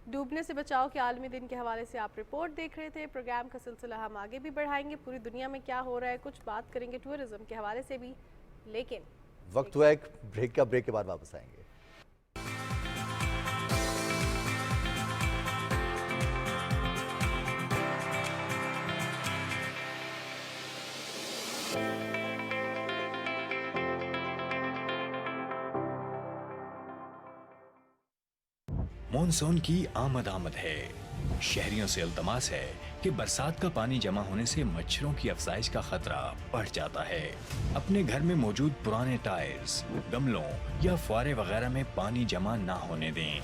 A: डूबने से बचाव के आलमी दिन के हवाले से आप रिपोर्ट देख रहे थे। प्रोग्राम का सिलसिला हम आगे भी बढ़ाएंगे, पूरी दुनिया में क्या हो रहा है कुछ बात करेंगे टूरिज्म के हवाले से भी, लेकिन
B: वक्त हुआ एक ब्रेक का, ब्रेक के बाद वापस आएंगे।
D: मॉनसून की आमद है। शहरियों से इल्तमास है कि बरसात का पानी जमा होने से मच्छरों की अफजाइश का खतरा बढ़ जाता है। अपने घर में मौजूद पुराने टायर्स, गमलों या फुआरे वगैरह में पानी जमा ना होने दें।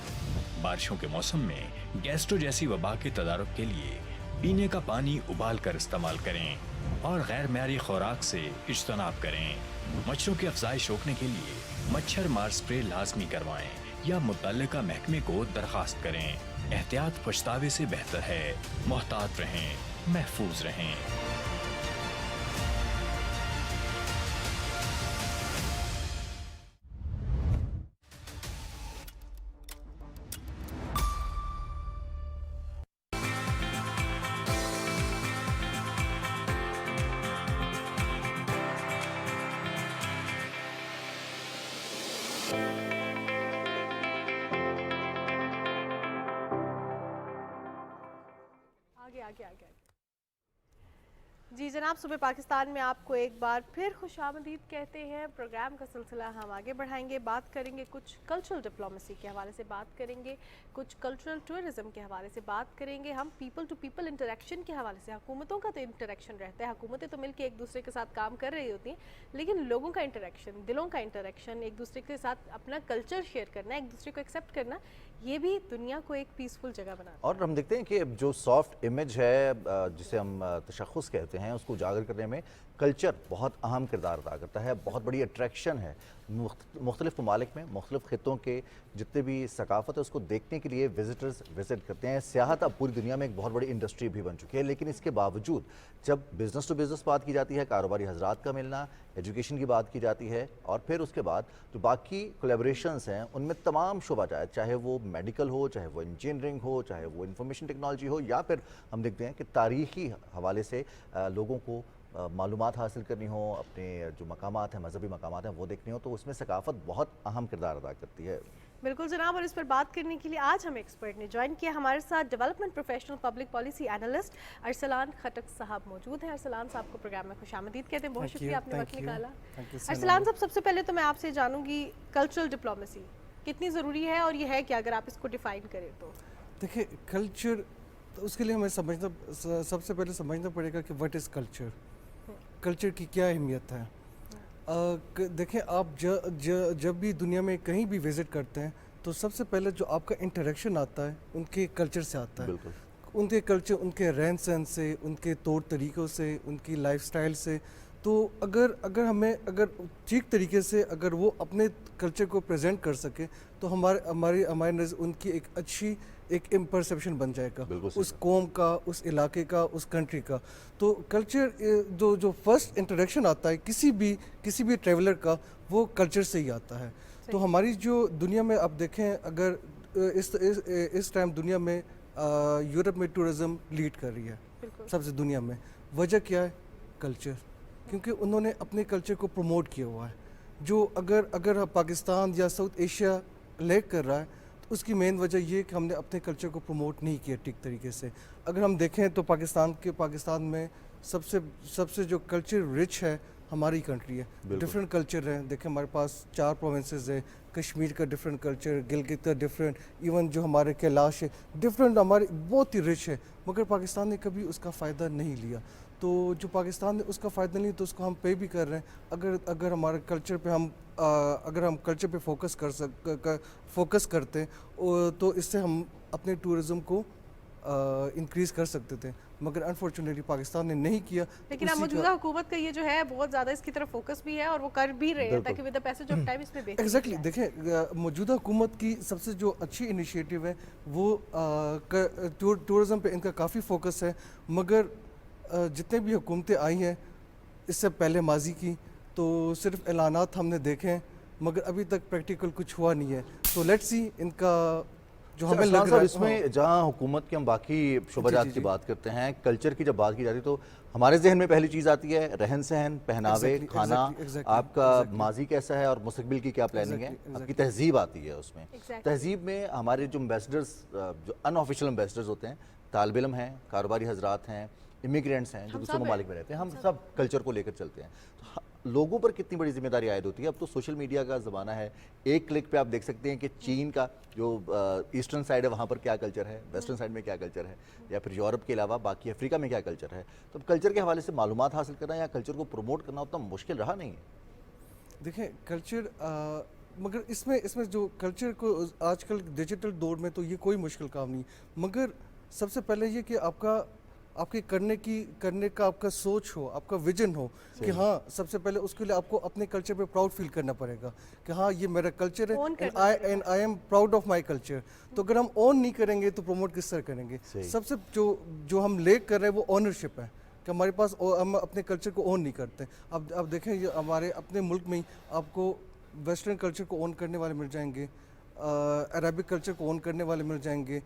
D: बारिशों के मौसम में गैस्ट्रो जैसी वबा के तदारुक के लिए पीने का पानी उबाल कर इस्तेमाल करें और गैर मेयारी खुराक से इज्तनाब करें। मच्छरों की अफजाइश रोकने के लिए मच्छर मार स्प्रे लाजमी करवाएं या मुतल्लिका महकमे को दरखास्त करें। एहतियात पछतावे से बेहतर है। मोहतात रहें, महफूज रहें।
A: आगे आगे आगे आगे। जी जनाब, सुबह पाकिस्तान में आपको एक बार फिर खुशामदीद कहते हैं। प्रोग्राम का सिलसिला हम आगे बढ़ाएंगे, बात करेंगे कुछ कल्चरल डिप्लोमेसी के हवाले से, बात करेंगे कुछ कल्चरल टूरिज्म के हवाले से, बात करेंगे हम पीपल टू पीपल इंटरेक्शन के हवाले से। हुकूमतों का तो इंटरेक्शन रहता है, हुकूमतें तो मिलकर एक दूसरे के साथ काम कर रही होती हैं, लेकिन लोगों का इंटरेक्शन, दिलों का इंटरेक्शन, एक दूसरे के साथ अपना कल्चर शेयर करना, एक दूसरे को एक्सेप्ट करना, ये भी दुनिया को एक पीसफुल जगह बनाता है।
B: और हम देखते हैं कि जो सॉफ्ट इमेज है, जिसे हम तशख़्ख़ुस कहते हैं, उसको उजागर करने में कल्चर बहुत अहम किरदार अदा करता है। बहुत बड़ी अट्रैक्शन है। मुख्तलिफ ममालिक में मुख्तलिफ खित्तों के जितने भी सकाफ़त है उसको देखने के लिए विजिटर्स विज़िट करते हैं। सियाहत अब पूरी दुनिया में एक बहुत बड़ी इंडस्ट्री भी बन चुकी है, लेकिन इसके बावजूद जब बिज़नेस टू बिज़नेस बात की जाती है, कारोबारी हजरात का मिलना, एजुकेशन की बात की जाती है, और फिर उसके बाद जो बाकी कोलैबोरेशंस हैं उनमें तमाम शोबा जाए, चाहे वो मेडिकल हो, चाहे वो इंजीनियरिंग हो, चाहे वो इंफॉर्मेशन टेक्नोलॉजी हो, या फिर हम देखते हैं कि तारीख़ी हवाले से लोगों को मालूमात हासिल करनी हो, अपने जो मकामात हैं, मजहबी मकामात हैं, वो देखनी हो, तो उसमें सकाफ़त बहुत अहम किरदार अदा करती है।
A: बिल्कुल जनाब, और इस पर बात करने के लिए आज हम एक्सपर्ट ने ज्वाइन किया। हमारे साथ development professional public policy analyst Arsalan Khattak साहब मौजूद हैं। अरसलान साहब को प्रोग्राम में खुशामदीद कहते हैं। बहुत शुक्रिया आपने वक्त निकाला। अरसलान साहब, सबसे पहले तो मैं आपसे जानूंगी कल्चरल डिप्लोमेसी कितनी ज़रूरी है, और ये है कि अगर आप इसको डिफाइन करें तो?
E: देखिए, कल्चर तो उसके लिए हमें सबसे पहले समझना पड़ेगा कि व्हाट इज़ कल्चर, कल्चर की क्या अहमियत है। देखें, आप जब भी दुनिया में कहीं भी विज़िट करते हैं तो सबसे पहले जो आपका इंटरेक्शन आता है उनके कल्चर से आता है।
B: बिल्कुल।
E: उनके कल्चर, उनके रहन सहन से, उनके तौर तरीक़ों से, उनकी लाइफस्टाइल से। तो अगर ठीक तरीके से अगर वो अपने कल्चर को प्रेजेंट कर सके तो हमारे उनकी एक अच्छी एक परसेप्शन बन जाएगा उस कौम का, उस इलाके का, उस कंट्री का। तो कल्चर जो फर्स्ट इंट्रोडक्शन आता है किसी भी ट्रैवलर का, वो कल्चर से ही आता है। तो हमारी जो दुनिया में आप देखें, अगर इस टाइम दुनिया में यूरोप में टूरिज़्म लीड कर रही है सबसे दुनिया में। वजह क्या है? कल्चर, क्योंकि उन्होंने अपने कल्चर को प्रमोट किया हुआ है। जो अगर पाकिस्तान या साउथ एशिया लैग कर रहा है तो उसकी मेन वजह ये है कि हमने अपने कल्चर को प्रमोट नहीं किया ठीक तरीके से। अगर हम देखें तो पाकिस्तान में सबसे जो कल्चर रिच है हमारी कंट्री है। डिफरेंट कल्चर हैं। देखें, हमारे पास 4 प्रोविंसेस हैं। कश्मीर का डिफरेंट कल्चर, गिलगित का डिफरेंट, इवन जो हमारे कैलाश है डिफरेंट, हमारे बहुत ही रिच है। मगर पाकिस्तान ने कभी उसका फ़ायदा नहीं लिया। तो जो पाकिस्तान ने उसका फ़ायदा नहीं, तो उसको हम पे भी कर रहे हैं। अगर हमारे कल्चर पे अगर हम कल्चर पे फोकस करते हैं तो इससे हम अपने टूरिज़्म को इंक्रीज़ कर सकते थे, मगर अनफॉर्चुनेटली पाकिस्तान ने नहीं किया।
A: लेकिन अब मौजूदा हुकूमत का ये जो है बहुत ज़्यादा इसकी तरफ फोकस भी है और वो कर भी रहे हैं ताकि with the passage of time इसमें बेहतरी।
E: एग्जैक्टली। देखें, मौजूदा हुकूमत की सबसे जो अच्छी इनिशिएटिव है वो टूरिज़्म पे इनका काफ़ी फोकस है। मगर जितने भी हुकूमतें आई हैं इससे पहले माजी की, तो सिर्फ ऐलानात हमने देखे हैं, मगर अभी तक प्रैक्टिकल कुछ हुआ नहीं है। तो लेट्स सी इनका जो हमें लग रहा है
B: इसमें, जहाँ हुकूमत के हम बाकी शोबाजात की बात करते हैं, कल्चर की जब बात की जाती है तो हमारे जहन में पहली चीज़ आती है रहन सहन, पहनावे, खाना, आपका माजी कैसा है और मुस्तकबिल की क्या प्लानिंग है, आपकी तहजीब आती है उसमें। तहजीब में हमारे जो एम्बेसडर्स, जो अनऑफिशियल एम्बेसडर्स होते हैं, तालिब इल्म हैं, कारोबारी हजरात हैं, इमिग्रेंट्स हैं जो
A: हम
B: दूसरे
A: सब
B: ममालिक
A: हैं,
B: में रहते हैं, हम सब कल्चर को लेकर चलते हैं। तो लोगों पर कितनी बड़ी जिम्मेदारी आयद होती है? अब तो सोशल मीडिया का ज़माना है, एक क्लिक पे आप देख सकते हैं कि चीन का जो ईस्टर्न साइड है वहाँ पर क्या कल्चर है, वेस्टर्न साइड में क्या कल्चर है, या फिर यूरोप के अलावा बाकी अफ्रीका में क्या कल्चर है। तो अब कल्चर के हवाले से मालूमात हासिल करना या कल्चर को प्रमोट करना उतना मुश्किल रहा नहीं है।
E: देखें कल्चर मगर इसमें जो कल्चर को आजकल डिजिटल दौर में तो ये कोई मुश्किल काम नहीं, मगर सबसे पहले ये कि आपके करने का आपका सोच हो, आपका विजन हो कि हाँ, सबसे पहले उसके लिए आपको अपने कल्चर पे प्राउड फील करना पड़ेगा कि हाँ ये मेरा कल्चर है
A: Own
E: एंड
A: करना
E: I am proud of my culture. तो अगर हम ओन नहीं करेंगे तो प्रमोट किस तरह करेंगे?
B: सही।
E: सबसे जो हम लेक कर रहे हैं वो ओनरशिप है कि हमारे पास हम अपने कल्चर को ओन नहीं करते। अब देखें ये हमारे अपने मुल्क में ही आपको वेस्टर्न कल्चर को ओन करने वाले मिल जाएंगे, अरबिक कल्चर को ओन करने वाले मिल जाएंगे,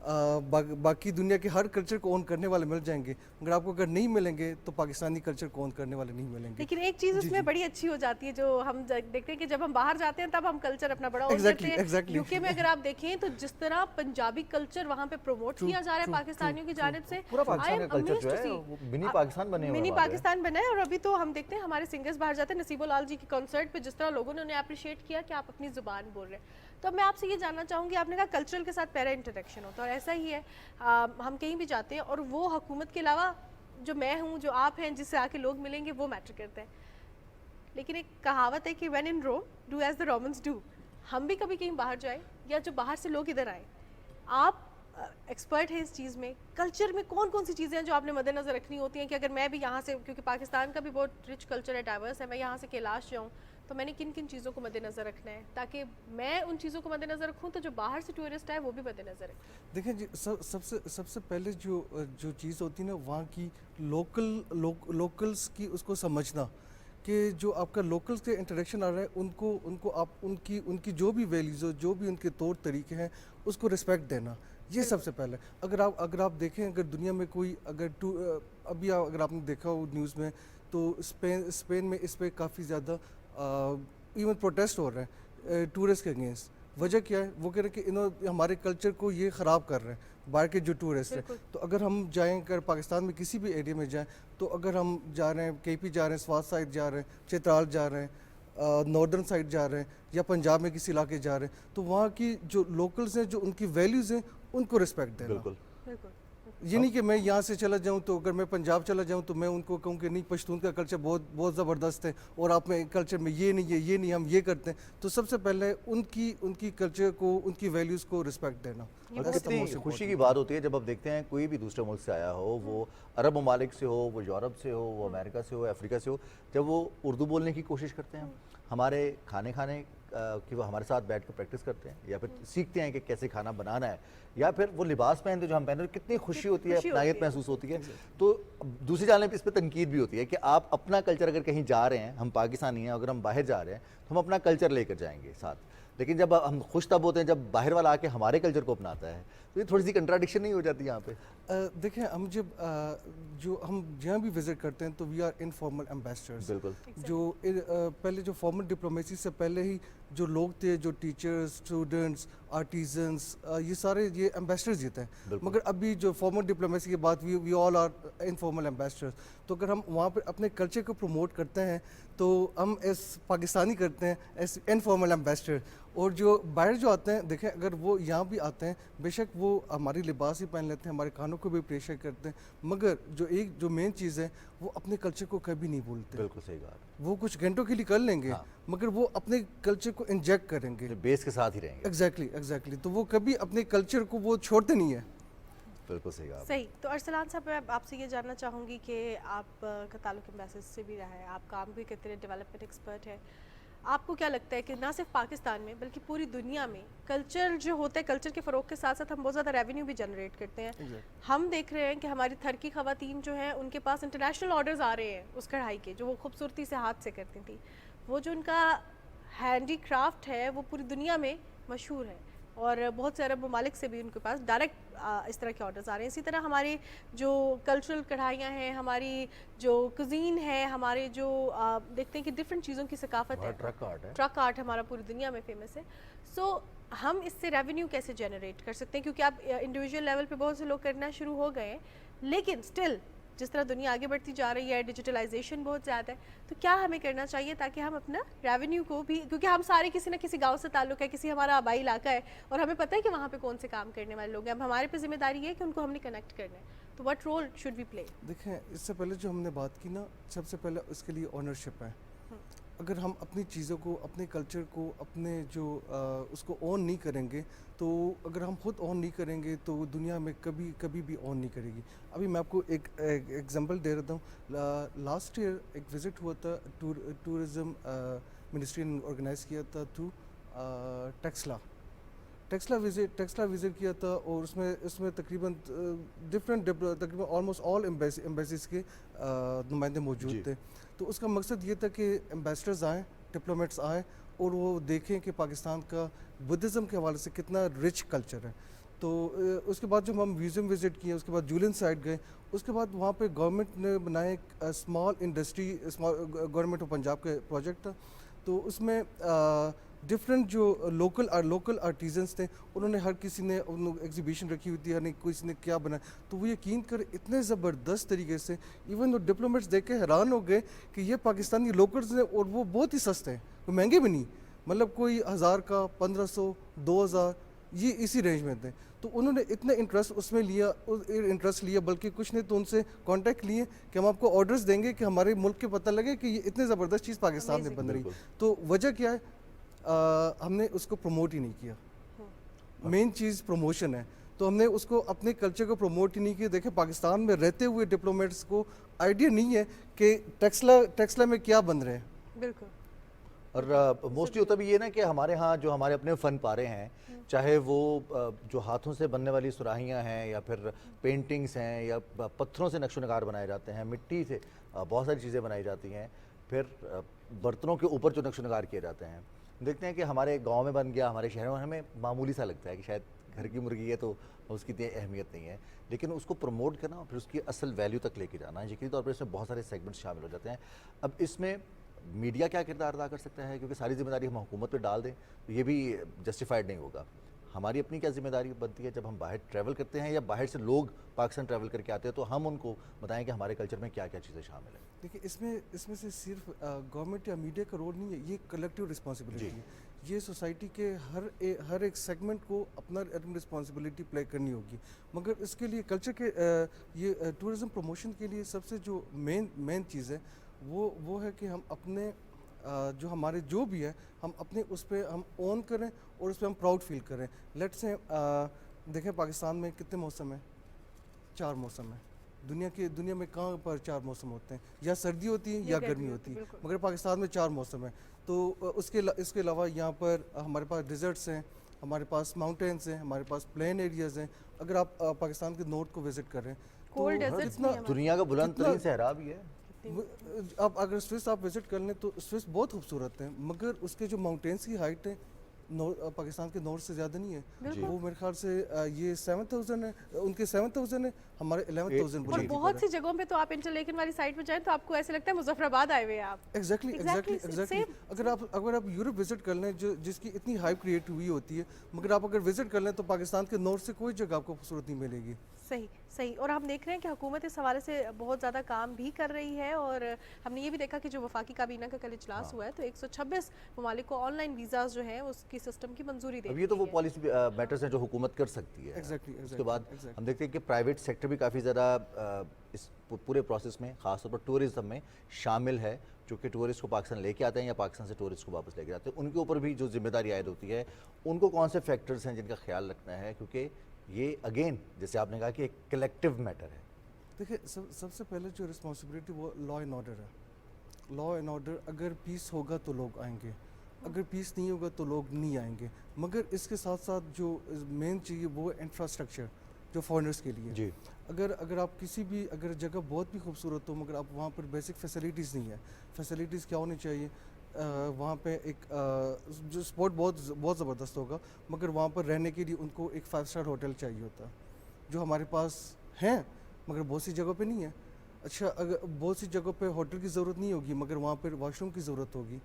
E: बाकी दुनिया के हर कल्चर को ओन करने वाले मिल जाएंगे, मगर आपको अगर नहीं मिलेंगे तो पाकिस्तानी कल्चर को ओन करने वाले नहीं मिलेंगे।
A: लेकिन एक चीज़ उसमें बड़ी अच्छी हो जाती है जो हम देखते हैं कि जब हम बाहर जाते हैं तब हम कल्चर अपना बड़ा ओन
E: Exactly,
A: करते हैं।
E: exactly.
A: यूके में अगर आप देखें तो जिस तरह पंजाबी कल्चर वहाँ पे प्रमोट किया जा रहा है पाकिस्तानियों की जानिब से,
B: पूरा
A: I
B: पाकिस्तान
A: am
B: का कल्चर
A: amazed
B: जो
A: to
B: है
A: see.
B: वो मिनी पाकिस्तान बने हुए
A: मिनी
B: हैं वहाँ पे।
A: पाकिस्तान बना है। और अभी तो हम देखते हैं हमारे सिंगर्स बाहर जाते हैं, नसीबो लाल जी की कॉन्सर्ट पे जिस तरह लोगों ने उन्हें अप्रिशिएट किया कि आप अपनी ज़ुबान बोल रहे हैं। तो अब मैं आपसे ये जानना चाहूँगी, आपने कहा कल्चरल के साथ पैरा इंटरेक्शन होता है और ऐसा ही है, हम कहीं भी जाते हैं और वो हुकूमत के अलावा जो मैं हूँ, जो आप हैं, जिससे आके लोग मिलेंगे, वो मैटर करता है। लेकिन एक कहावत है कि when in Rome do as the Romans do. हम भी कभी कहीं बाहर जाएं या जो बाहर से लोग इधर आए, आप एक्सपर्ट हैं इस चीज़ में, कल्चर में कौन कौन सी चीज़ें हैं जो आपने मद्देनज़र रखनी होती हैं कि अगर मैं भी यहाँ से, क्योंकि पाकिस्तान का भी बहुत रिच कल्चर है, डाइवर्स है, मैं यहाँ से कैलाश जाऊँ तो मैंने किन किन चीज़ों को मद्देनज़र रखना है ताकि मैं उन चीज़ों को मद्देनज़र रखूँ तो जो बाहर से टूरिस्ट आए वो भी मद्देनज़र रखें?
E: देखें जी, सबसे पहले जो चीज़ होती है ना, वहाँ की लोकल्स की उसको समझना कि जो आपका लोकल्स के इंटरेक्शन आ रहा है उनको आप उनकी जो भी वैल्यूज़ हो, जो भी उनके तौर तरीके हैं, उसको रिस्पेक्ट देना, ये सबसे पहले। अगर आप देखें, अगर दुनिया में कोई अभी अगर आपने देखा हो न्यूज़ में तो स्पेन में इस पर काफ़ी ज़्यादा इवन प्रोटेस्ट हो रहे हैं टूरिस्ट के अगेंस्ट। वजह क्या है? वो कह रहे हैं कि इन्होंने हमारे कल्चर को ये ख़राब कर रहे हैं बाहर के जो टूरिस्ट हैं। तो अगर हम जाएं, अगर पाकिस्तान में किसी भी एरिया में जाएं, तो अगर हम जा रहे हैं KP जा रहे हैं, स्वात साइड जा रहे हैं, चित्राल जा रहे हैं, नॉर्दर्न साइड जा रहे हैं या पंजाब में किसी इलाके जा रहे हैं, तो वहाँ की जो लोकल्स हैं, जो उनकी वैल्यूज़ हैं, उनको रिस्पेक्ट देना।
B: बिल्कुल।
A: बिल्कुल।
E: ये नहीं कि मैं यहाँ से चला जाऊँ तो अगर मैं पंजाब चला जाऊँ तो मैं उनको कहूँ कि नहीं, पश्तून का कल्चर बहुत ज़बरदस्त है और आप में कल्चर में ये नहीं है, ये नहीं, हम ये करते हैं। तो सबसे पहले उनकी कल्चर को, उनकी वैल्यूज़ को रिस्पेक्ट देना।
B: और कितनी खुशी की बात होती है जब आप देखते हैं कोई भी दूसरे मुल्क से आया हो, वो अरब ममालिक से हो, वो यूरोप से हो, वो अमेरिका से हो, अफ्रीका से हो, जब वो उर्दू बोलने की कोशिश करते हैं, हमारे खाने कि वो हमारे साथ बैठ कर प्रैक्टिस करते हैं या फिर सीखते हैं कि कैसे खाना बनाना है, या फिर वो लिबास पहनते जो हम पहनते हैं, कितनी खुशी होती है, अपनायत महसूस होती है। तो दूसरी जानिब पे इस पर तनकीद भी होती है कि आप अपना कल्चर, अगर कहीं जा रहे हैं, हम पाकिस्तानी हैं, अगर हम बाहर जा रहे हैं तो हम अपना कल्चर लेकर जाएंगे साथ, लेकिन जब हम खुश तब होते हैं जब बाहर वाला आके हमारे कल्चर को अपनाता है। तो ये थोड़ी सी कंट्राडिक्शन नहीं हो जाती यहाँ पे?
E: देखें, हम जहाँ भी विज़िट करते हैं तो वी आर इनफॉर्मल एम्बेसडर्स।
B: बिल्कुल।
E: पहले जो फॉर्मल डिप्लोमेसी से पहले ही जो लोग थे, जो टीचर्स, स्टूडेंट्स, आर्टिजन्स, ये सारे ये एम्बेसडर्स ही थे। मगर अभी जो फॉर्मल डिप्लोमेसी के बाद we all are informal ambassadors. तो अगर हम वहाँ पर अपने कल्चर को प्रमोट करते हैं तो हम एस पाकिस्तानी करते हैं एस इनफॉर्मल एम्बेसडर। और जो बाहर जो आते हैं, देखें, अगर वो यहाँ भी आते हैं, बेशक वो हमारी लिबास ही पहन लेते हैं, हमारे खानों को भी अप्रिशिएट करते हैं, मगर जो मेन चीज़ है वो अपने कल्चर को कभी नहीं भूलते।
B: बिल्कुल सही बात।
E: वो कुछ घंटों के लिए कर लेंगे,
B: हाँ।
E: मगर वो अपने कल्चर को इंजेक्ट करेंगे,
B: बेस के साथ ही रहेंगे।
E: एग्जैक्टली। तो वो कभी अपने कल्चर को वो छोड़ते नहीं है।
B: बिल्कुल सही कहा।
A: सही। तो अरसलान साहब, मैं आपसे ये जानना चाहूँगी कि आप का ताल्लुक एम्बेसी से भी रहा है, आप काम भी करते हैं, डेवलपमेंट एक्सपर्ट है, आपको क्या लगता है कि ना सिर्फ पाकिस्तान में बल्कि पूरी दुनिया में कल्चर जो होता है, कल्चर के फ़रोग के साथ साथ हम बहुत ज़्यादा रेवेन्यू भी जनरेट करते हैं। हम देख रहे हैं कि हमारी थरकी ख़वातीन जो हैं उनके पास इंटरनेशनल ऑर्डर्स आ रहे हैं उस कढ़ाई के, जो वो खूबसूरती से हाथ से करती थी, वो जो उनका हैंडी क्राफ्ट है वो पूरी दुनिया में मशहूर है और बहुत से अरब ममालिक से भी उनके पास डायरेक्ट इस तरह के ऑर्डर्स आ रहे हैं। इसी तरह हमारी जो कल्चरल कढ़ाइयाँ हैं, हमारी जो कुजीन है, हमारे जो देखते हैं कि डिफरेंट चीज़ों की सकाफत है, ट्रक आर्ट हमारा पूरी दुनिया में फेमस है। सो हम इससे रेवेन्यू कैसे जनरेट कर सकते हैं? क्योंकि आप इंडिविजुअल लेवल पे बहुत से लोग करना शुरू हो गए हैं, लेकिन स्टिल जिस तरह दुनिया आगे बढ़ती जा रही है, डिजिटलाइजेशन बहुत ज़्यादा है, तो क्या हमें करना चाहिए ताकि हम अपना रेवेन्यू को भी, क्योंकि हम सारे किसी न किसी गांव से ताल्लुक़ है, किसी हमारा आबाई इलाका है और हमें पता है कि वहाँ पे कौन से काम करने वाले लोग हैं, अब हमारे पे जिम्मेदारी है कि उनको हमने कनेक्ट करना है, तो what role should we play?
E: देखें, इससे पहले जो हमने बात की ना, सबसे पहले उसके लिए ओनरशिप है। अगर हम अपनी चीज़ों को, अपने कल्चर को, अपने जो उसको ऑन नहीं करेंगे, तो अगर हम खुद ऑन नहीं करेंगे तो दुनिया में कभी कभी भी ऑन नहीं करेगी। अभी मैं आपको एक एग्जांपल दे रहा हूँ। लास्ट ईयर एक विज़िट हुआ था, टूरिज़्म मिनिस्ट्री ने ऑर्गेनाइज़ किया था टू टेक्सला विज़िट किया था, और उसमें तकरीबन तकरीबन ऑलमोस्ट ऑल एम्बेसीज के नुमाइंदे मौजूद थे। तो उसका मकसद ये था कि एम्बेसडर्स आएँ, डिप्लोमेट्स आएँ और वो देखें कि पाकिस्तान का बुद्धिज़्म के हवाले से कितना रिच कल्चर है। तो उसके बाद जब हम म्यूज़ियम विज़िट किए, उसके बाद जूलियन साइड गए, उसके बाद वहाँ पे गवर्नमेंट ने बनाए small industry, government of Punjab के प्रोजेक्ट था। तो उसमें डिफरेंट जो लोकल आर्टिजन्स थे, उन्होंने हर किसी ने एग्जीबिशन रखी हुई थी, हर किसी ने क्या बनाया। तो वो यकीन कर इतने ज़बरदस्त तरीके से, इवन वो डिप्लोमेट्स देख के हैरान हो गए कि ये पाकिस्तानी लोकल्स हैं और वो बहुत ही सस्ते हैं, वो महंगे भी नहीं, मतलब कोई 1000 का, 1500, 2000, ये इसी रेंज में थे। तो उन्होंने इतना इंटरेस्ट लिया, बल्कि कुछ ने तो उनसे कांटेक्ट लिए कि हम आपको ऑर्डर्स देंगे कि हमारे मुल्क के पता लगे कि ये इतने ज़बरदस्त चीज़ पाकिस्तान में बन रही। तो वजह क्या है? हमने उसको प्रमोट ही नहीं किया। मेन चीज़ प्रमोशन है, तो हमने उसको, अपने कल्चर को प्रमोट ही नहीं किया। देखें, पाकिस्तान में रहते हुए डिप्लोमेट्स को आइडिया नहीं है कि टेक्सला में क्या बन रहे हैं।
A: बिल्कुल।
B: और मोस्टली होता भी ये ना कि हमारे यहाँ जो हमारे अपने फ़न पारे हैं, चाहे वो जो हाथों से बनने वाली सुराहियाँ हैं या फिर पेंटिंग्स हैं या पत्थरों से नक्शो नगार बनाए जाते हैं, मिट्टी से बहुत सारी चीज़ें बनाई जाती हैं, फिर बर्तनों के ऊपर जो नक्शो नगार किए जाते हैं, देखते हैं कि हमारे गांव में बन गया, हमारे शहरों में हमें मामूली सा लगता है कि शायद घर की मुर्गी है तो उसकी इतनी अहमियत नहीं है, लेकिन उसको प्रमोट करना और फिर उसकी असल वैल्यू तक लेके जाना, यकीनी तौर पर इसमें बहुत सारे सेगमेंट्स शामिल हो जाते हैं। अब इसमें मीडिया क्या किरदार अदा कर सकता है? क्योंकि सारी जिम्मेदारी हम हुकूमत पे डाल दें तो ये भी जस्टिफाइड नहीं होगा। हमारी अपनी क्या जिम्मेदारी बनती है जब हम बाहर ट्रैवल करते हैं या बाहर से लोग पाकिस्तान ट्रैवल करके आते हैं, तो हम उनको बताएं कि हमारे कल्चर में क्या क्या चीज़ें शामिल हैं?
E: देखिए, इसमें से सिर्फ गवर्नमेंट या मीडिया का रोल नहीं है, ये कलेक्टिव रिस्पॉन्सिबिलिटी है। ये सोसाइटी के हर एक सेगमेंट को अपना रिस्पॉन्सिबिलिटी प्ले करनी होगी। मगर इसके लिए कल्चर के ये टूरिज़्म प्रमोशन के लिए सबसे जो मेन चीज़ है वो है कि हम अपने जो हमारे जो भी है, हम अपने उस पर हम ओन करें और उस पर हम प्राउड फील करें। लेट्स से देखें, पाकिस्तान में कितने मौसम हैं? 4 मौसम है। दुनिया में कहाँ पर 4 मौसम होते हैं? या सर्दी होती है या गर्मी होती है, मगर पाकिस्तान में 4 मौसम है। तो इसके अलावा यहाँ पर हमारे पास डिज़र्ट्स हैं, हमारे पास माउंटेन्स हैं, हमारे पास प्लेन एरियाज़ हैं। अगर आप पाकिस्तान के नॉर्थ को विज़िट करें तो
B: कितना दुनिया का बुलंद तरीन सहरा भी है।
E: आप अगर स्विस आप विज़िट कर लें तो स्विस बहुत खूबसूरत है, मगर उसके जो माउंटेन्स की हाइट है पाकिस्तान के नॉर्थ से ज़्यादा नहीं है। वो मेरे ख्याल से ये 7000 है, उनके 7000 है, हमारे 11000।
A: और बहुत सी जगहों पे तो आप इंटरलेकन वाली साइड पे जाएं तो आपको ऐसे लगता है मुजफ्फराबाद आए हुए हैं आप।
E: एग्जैक्टली। अगर आप यूरोप विजिट कर लें, जिसकी इतनी हाइप क्रिएट हुई होती है, मगर आप अगर विजिट कर लें तो पाकिस्तान के नॉर्थ से कोई जगह आपको खूबसूरत नहीं मिलेगी।
A: सही। और हम देख रहे हैं कि हुकूमत इस हवाले से बहुत ज़्यादा काम भी कर रही है, और हमने ये भी देखा कि जो वफाकी काबीना का कल इजलास हुआ है तो 126 ममालिक को ऑनलाइन वीज़ाज जो है उसकी सिस्टम की मंजूरी दे दी है।
B: ये तो वो पॉलिसी मैटर्स हैं जो हुकूमत कर सकती है। उसके बाद हम देखते हैं कि प्राइवेट सेक्टर भी काफ़ी ज़्यादा इस पूरे प्रोसेस में, ख़ासतौर पर टूरिज़्म में शामिल है, चूँकि टूरिस्ट को पाकिस्तान लेके आते हैं या पाकिस्तान से टूरिस्ट को वापस लेके जाते हैं, उनके ऊपर भी जो जिम्मेदारी आयद होती है, उनको कौन से फैक्टर्स हैं जिनका ख्याल रखना है, क्योंकि ये अगेन जैसे आपने कहा कि एक कलेक्टिव मैटर है।
E: देखिए, सबसे पहले जो रिस्पॉन्सिबिलिटी वो लॉ एंड ऑर्डर है। लॉ एंड ऑर्डर, अगर पीस होगा तो लोग आएंगे, अगर पीस नहीं होगा तो लोग नहीं आएंगे। मगर इसके साथ साथ जो मेन चाहिए वो इंफ्रास्ट्रक्चर, जो फॉरेनर्स के लिए जी। अगर आप किसी भी अगर जगह बहुत भी खूबसूरत हो, मगर आप वहाँ पर बेसिक फैसिलिटीज़ नहीं है। फैसिलिटीज़ क्या होनी चाहिए? वहाँ पे एक जो स्पॉट बहुत ज़बरदस्त होगा, मगर वहाँ पर रहने के लिए उनको एक 5 स्टार होटल चाहिए होता, जो हमारे पास हैं मगर बहुत सी जगहों पे नहीं है। अच्छा, अगर बहुत सी जगहों पे होटल की ज़रूरत नहीं होगी, मगर वहाँ पर वाशरूम की ज़रूरत होगी,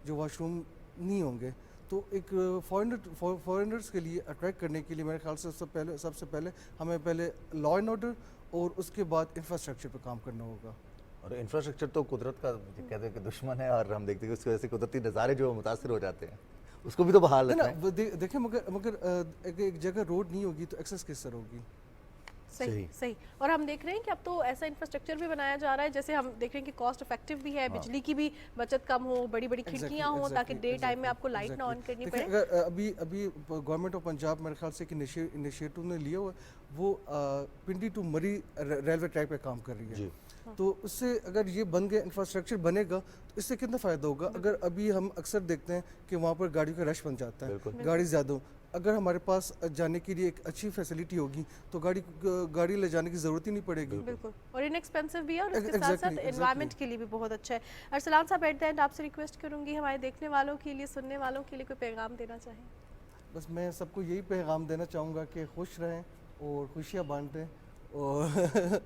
E: जो वाशरूम नहीं होंगे। तो एक फॉरेनर्स के लिए अट्रैक्ट करने के लिए मेरे ख्याल से सबसे पहले हमें पहले लॉ एंड ऑर्डर और उसके बाद इंफ्रास्ट्रक्चर पे काम करना होगा।
B: और इंफ्रास्ट्रक्चर तो कुदरत का कहते हैं कि दुश्मन है, और हम देखते हैं कि उसकी वजह से कुदरती नज़ारे जो मुतासर हो जाते हैं, उसको भी तो बहाल
E: है ना,
B: रखना है।
E: देखिए मगर मगर एक जगह रोड नहीं होगी तो एक्सेस किस तरह होगी?
A: सही
B: सही।
A: सही। और हम देख रहे हैं कि अब तो ऐसा इंफ्रास्ट्रक्चर भी बनाया जा रहा है, जैसे हम देख रहे हैं कि कॉस्ट इफेक्टिव भी है, बिजली की भी बचत कम हो, बड़ी बड़ी खिड़कियां हो ताकि डे टाइम में आपको लाइट ना ऑन करनी
E: देखिए,
A: पड़े।
E: अगर अभी गवर्नमेंट ऑफ पंजाब मेरे ख्याल से एक इनिशिएटिव ने लिया हुआ है, वो पिंडी टू मरी रेलवे ट्रैक पे काम कर रही है।
B: जी।
E: तो उससे अगर ये बन गया, इंफ्रास्ट्रक्चर बनेगा, तो इससे कितना फ़ायदा होगा? अगर अभी हम अक्सर देखते हैं कि वहाँ पर गाड़ियों का रश बन जाता है, गाड़ी ज़्यादा हो, अगर हमारे पास जाने के लिए एक अच्छी फैसिलिटी होगी तो गाड़ी ले जाने की ज़रूरत ही नहीं पड़ेगी।
A: बिल्कुल, और इनएक्सपेंसिव भी है, और इसके साथ
E: Exactly,
A: साथ एनवायरनमेंट के लिए भी बहुत अच्छा है। अरसलान साहब, एट द एंड आपसे रिक्वेस्ट करूंगी, हमारे देखने वालों के लिए, सुनने वालों के लिए कोई पैगाम देना चाहें?
E: बस मैं सबको यही पैगाम देना चाहूँगा कि खुश रहें और खुशियाँ बांटें, और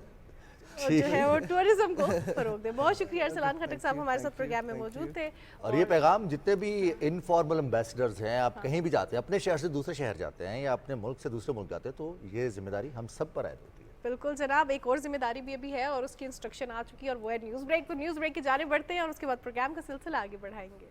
A: और जो है वो टूरिज्म को फरोग दें। बहुत शुक्रिया अरसलान खटक साहब, हमारे साथ प्रोग्राम में मौजूद थे।
B: और ये पैगाम जितने भी इनफॉर्मल एम्बेसडर्स हैं, आप कहीं भी जाते हैं, अपने शहर से दूसरे शहर जाते हैं या अपने मुल्क से दूसरे मुल्क जाते हैं, तो ये जिम्मेदारी हम सब पर आयद होती है।
A: बिल्कुल जनाब, एक और जिम्मेदारी भी अभी है और उसकी इंस्ट्रक्शन आ चुकी है, और वो है न्यूज़ ब्रेक। तो न्यूज़ ब्रेक की जाने बढ़ते हैं और उसके बाद प्रोग्राम का सिलसिला आगे बढ़ाएंगे।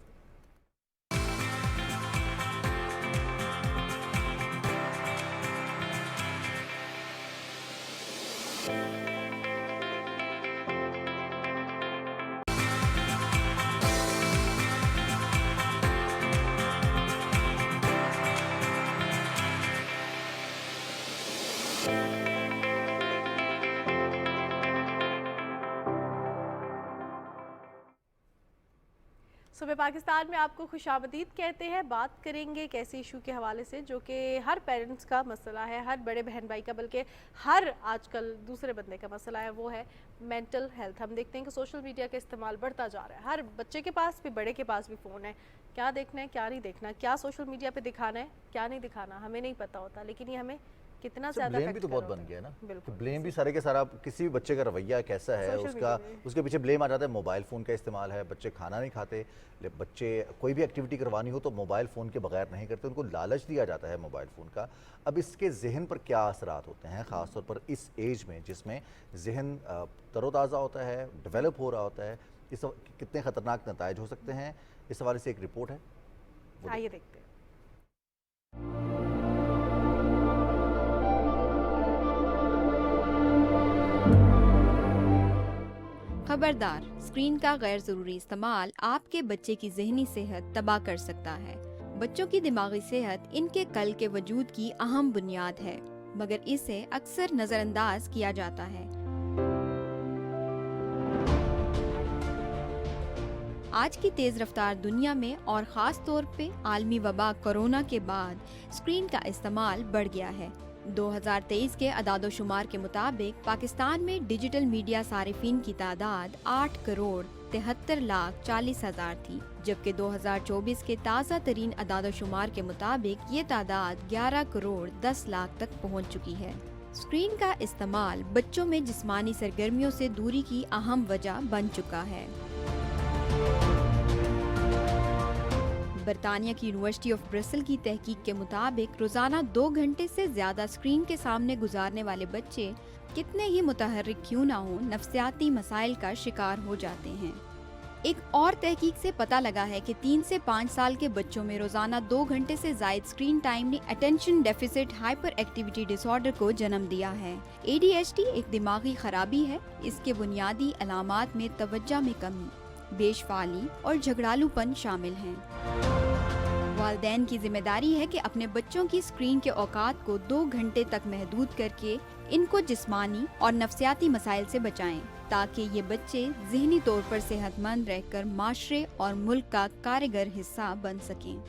A: सुबह पाकिस्तान में आपको खुशामदीद कहते हैं। बात करेंगे एक ऐसे इशू के हवाले से जो कि हर पेरेंट्स का मसला है, हर बड़े बहन भाई का, बल्कि हर आजकल दूसरे बंदे का मसला है, वो है मेंटल हेल्थ। हम देखते हैं कि सोशल मीडिया का इस्तेमाल बढ़ता जा रहा है, हर बच्चे के पास भी, बड़े के पास भी फ़ोन है। क्या देखना है, क्या नहीं देखना, क्या सोशल मीडिया पर दिखाना है, क्या नहीं दिखाना, हमें नहीं पता होता, लेकिन ये हमें कितना ज़्यादा
B: ब्लेम भी तो बहुत बन गया है ना।
A: बिल्कुल,
B: ब्लेम भी सारे के सारा, किसी भी बच्चे का रवैया कैसा है
A: सोशल
B: उसका,
A: मीडिया में।
B: उसके पीछे ब्लेम आ जाता है। मोबाइल फ़ोन का इस्तेमाल है, बच्चे खाना नहीं खाते, बच्चे कोई भी एक्टिविटी करवानी हो तो मोबाइल फ़ोन के बगैर नहीं करते, उनको लालच दिया जाता है मोबाइल फ़ोन का। अब इसके जहन पर क्या असरात होते हैं, ख़ास तौर पर इस एज में जिसमें जहन तरोताज़ा होता है, डेवलप हो रहा होता है, इस कितने ख़तरनाक नताइज हो सकते हैं, इस हवाले से एक रिपोर्ट है,
A: आइए देखते हैं।
F: खबरदार, स्क्रीन का गैर जरूरी इस्तेमाल आपके बच्चे की जहनी सेहत तबाह कर सकता है। बच्चों की दिमागी सेहत इनके कल के वजूद की अहम बुनियाद है, मगर इसे अक्सर नजरअंदाज किया जाता है। आज की तेज रफ्तार दुनिया में और खास तौर पे आलमी वबा कोरोना के बाद स्क्रीन का इस्तेमाल बढ़ गया है। 2023 के अदादोशुमार के मुताबिक पाकिस्तान में डिजिटल मीडिया सारिफीन की तादाद 8 करोड़ 73 लाख 40 हजार थी, जबकि 2024 के ताज़ा तरीन अदादोशुमार के मुताबिक ये तादाद 11 करोड़ 10 लाख तक पहुंच चुकी है। स्क्रीन का इस्तेमाल बच्चों में जिस्मानी सरगर्मियों से दूरी की अहम वजह बन चुका है। बरतानिया की यूनिवर्सिटी ऑफ ब्रसल की तहकीक के मुताबिक रोजाना 2 घंटे से ज्यादा स्क्रीन के सामने गुजारने वाले बच्चे कितने ही मुतहर्रिक क्यों ना हो, नफ्सियाती मसाइल का शिकार हो जाते हैं। एक और तहकीक से पता लगा है कि 3 से 5 साल के बच्चों में रोजाना 2 घंटे से ज्यादा स्क्रीन टाइम ने attention deficit hyper activity disorder को जन्म दिया है। ADHD एक दिमागी खराबी है। इसके बुनियादी अलामात में तवज्जो में कमी, बेशफाली और झगड़ालूपन शामिल हैं। वालिदैन की जिम्मेदारी है कि अपने बच्चों की स्क्रीन के औकात को 2 घंटे तक महदूद करके इनको जिस्मानी और नफ्सियाती मसाइल से बचाएं, ताकि ये बच्चे ज़हनी तौर पर सेहतमंद रहकर माशरे और मुल्क का कारगर हिस्सा बन सकें।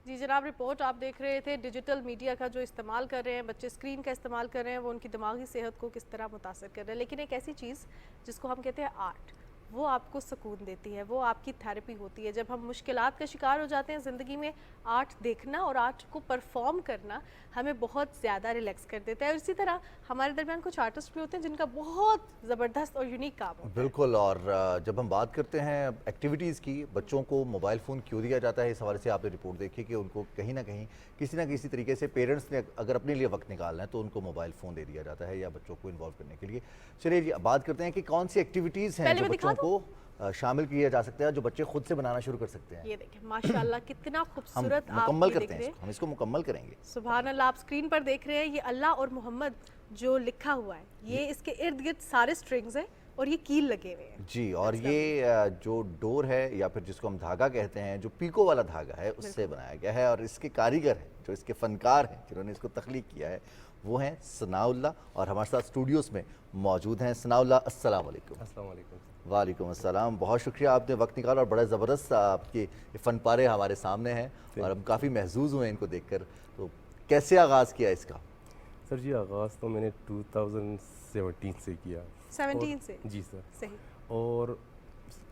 A: जी जनाब, रिपोर्ट आप देख रहे थे। डिजिटल मीडिया का जो इस्तेमाल कर रहे हैं बच्चे, स्क्रीन का इस्तेमाल कर रहे हैं, वो उनकी दिमागी सेहत को किस तरह मुतासर कर रहा है। लेकिन एक ऐसी चीज़ जिसको हम कहते हैं आर्ट, वो आपको सुकून देती है, वो आपकी थेरेपी होती है। जब हम मुश्किलात का शिकार हो जाते हैं ज़िंदगी में, आर्ट देखना और आर्ट को परफॉर्म करना हमें बहुत ज़्यादा रिलैक्स कर देता है। और इसी तरह हमारे दरमियान कुछ आर्टिस्ट भी होते हैं जिनका बहुत ज़बरदस्त और यूनिक काम होता है।
B: बिल्कुल। और जब हम बात करते हैं एक्टिविटीज़ की, बच्चों को मोबाइल फ़ोन क्यों दिया जाता है, इस हवाले से आपने रिपोर्ट देखी कि उनको कहीं ना कहीं किसी ना किसी तरीके से पेरेंट्स ने अगर अपने लिए वक्त निकालना है तो उनको मोबाइल फ़ोन दे दिया जाता है या बच्चों को इन्वॉल्व करने के लिए। चलिए जी, बात करते हैं कि कौन सी एक्टिविटीज़ हैं
A: पहले
B: जो
A: मैं दिखा
B: बच्चों को शामिल किया जा सकता है, जो बच्चे खुद से बनाना शुरू कर सकते हैं।
A: ये देखें माशाल्लाह कितना
B: हम
A: खूबसूरत आप
B: मुकम्मल
A: ये
B: करते
A: देख
B: हैं
A: रहे
B: इसको, हम इसको मुकम्मल करेंगे।
A: सुभान अल्लाह, आप स्क्रीन पर देख रहे हैं ये अल्लाह और मोहम्मद जो लिखा हुआ है, ये इसके इर्द गिर्द सारे स्ट्रिंग्स हैं और ये कील लगे हुए हैं।
B: जी। और ये जो डोर है या फिर जिसको हम धागा कहते हैं, जो पीको वाला धागा है, उससे बनाया गया है। और इसके कारीगर हैं, जो इसके फनकार हैं, जिन्होंने इसको तख्लीक किया है, वो हैं सनाउल्लाह, और हमारे साथ स्टूडियोज़ में मौजूद हैं। सनाउल्लाह, अस्सलाम वालेकुम।
G: अस्सलाम वालेकुम।
B: वालेकुम अस्सलाम। बहुत शुक्रिया, आपने वक्त निकाला और बड़ा ज़बरदस्त आपके ये फ़न पारे हमारे सामने हैं और हम काफ़ी महजूज़ हुए इनको देखकर। तो कैसे आगाज़ किया इसका?
G: सर जी, आगाज़ तो मैंने 2017 से किया।
A: 17 से?
G: जी सर।
A: सही।
G: और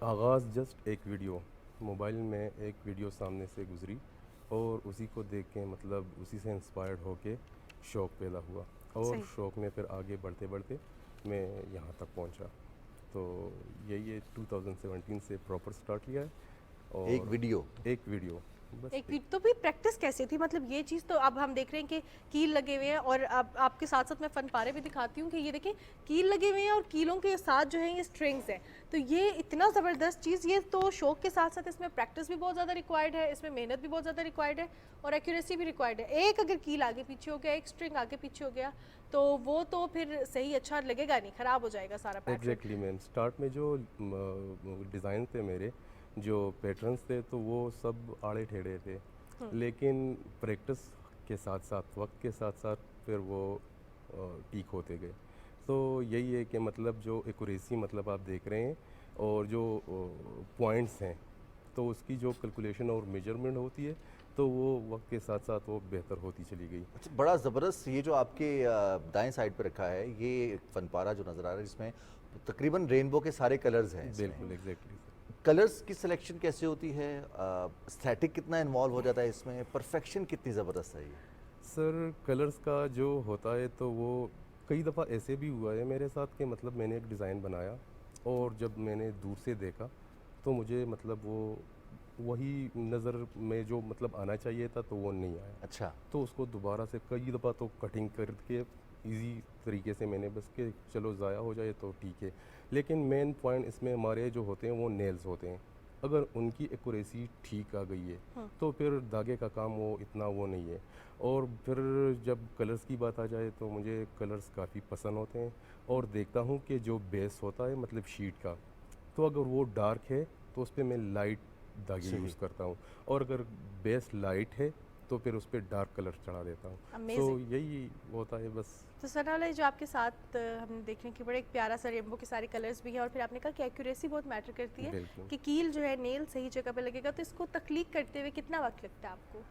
G: आगाज़ जस्ट एक वीडियो, मोबाइल में एक वीडियो सामने से गुजरी और उसी को देख के मतलब उसी से इंस्पायर्ड होके शौक़ पैदा हुआ और
A: सही।
G: शौक़ में फिर आगे बढ़ते बढ़ते मैं यहाँ तक पहुँचा। तो यही 2017 से प्रॉपर स्टार्ट किया है। और
B: एक वीडियो
G: बस
A: एक वीक तो भी प्रैक्टिस कैसे थी? मतलब ये चीज़ तो अब हम देख रहे हैं कि कील लगे हुए हैं और अब आपके साथ साथ मैं फन पारे भी दिखाती हूँ कि ये देखें कील लगे हुए हैं और कीलों के साथ जो है ये स्ट्रिंग्स हैं। तो ये इतना ज़बरदस्त चीज़, ये तो शौक के साथ साथ इसमें प्रैक्टिस भी बहुत ज़्यादा रिक्वायर्ड है, इसमें मेहनत भी बहुत ज़्यादा रिक्वायर्ड है और एक्यूरेसी भी रिक्वायर्ड है। एक अगर कील आगे पीछे हो गया, एक स्ट्रिंग आगे पीछे हो गया तो वो तो फिर सही अच्छा लगेगा नहीं, ख़राब हो जाएगा सारा पैटर्न।
G: एग्जैक्टली मैम, स्टार्ट में जो डिज़ाइन थे मेरे, जो पैटर्न्स थे, तो वो सब आड़े टेढ़े थे। लेकिन प्रैक्टिस के साथ साथ, वक्त के साथ साथ फिर वो ठीक होते गए। तो यही है कि मतलब जो एक्यूरेसी मतलब आप देख रहे हैं और जो पॉइंट्स हैं, तो उसकी जो कैलकुलेशन और मेजरमेंट होती है तो वो वक्त के साथ साथ वो बेहतर होती चली गई।
B: अच्छा, बड़ा ज़बरदस्त। ये जो आपके दाएं साइड पे रखा है, ये एक फनपारा जो नज़र आ रहा है, जिसमें तकरीबन रेनबो के सारे कलर्स हैं इसमें।
G: बिल्कुल एग्जैक्टली।
B: कलर्स की सिलेक्शन कैसे होती है? एस्थेटिक कितना इन्वॉल्व हो जाता है इसमें? परफेक्शन कितनी ज़बरदस्त है ये?
G: सर, कलर्स का जो होता है तो वो कई दफ़ा ऐसे भी हुआ है मेरे साथ कि मतलब मैंने एक डिज़ाइन बनाया और जब मैंने दूर से देखा तो मुझे मतलब वो वही नज़र में जो मतलब आना चाहिए था तो वो नहीं आया।
B: अच्छा।
G: तो उसको दोबारा से कई दफ़ा तो कटिंग करके इजी तरीके से मैंने बस के चलो ज़ाया हो जाए तो ठीक है। लेकिन मेन पॉइंट इसमें हमारे जो होते हैं वो नेल्स होते हैं। अगर उनकी एक्यूरेसी ठीक आ गई है तो फिर धागे का काम वो इतना वो नहीं है। और फिर जब कलर्स की बात आ जाए तो मुझे कलर्स काफ़ी पसंद होते हैं और देखता हूँ कि जो बेस होता है मतलब शीट का, तो अगर वो डार्क है तो उस पर मैं लाइट धागे यूज़ करता हूँ और अगर बेस लाइट है तो फिर उस पर डार्क कलर चढ़ा देता हूँ। तो
A: Amazing।
G: यही होता है बस।
A: तो सनाउल्लाह, जो आपके साथ हमने देख रहे हैं कि बड़े एक प्यारा सा रेनबो के सारे कलर्स भी हैं और फिर आपने कहा कि एक्यूरेसी बहुत मैटर करती है
G: बिल्कुल।
A: कि कील जो है नेल सही जगह पे लगेगा। तो इसको तख्लीक करते हुए कितना वक्त लगता है आपको?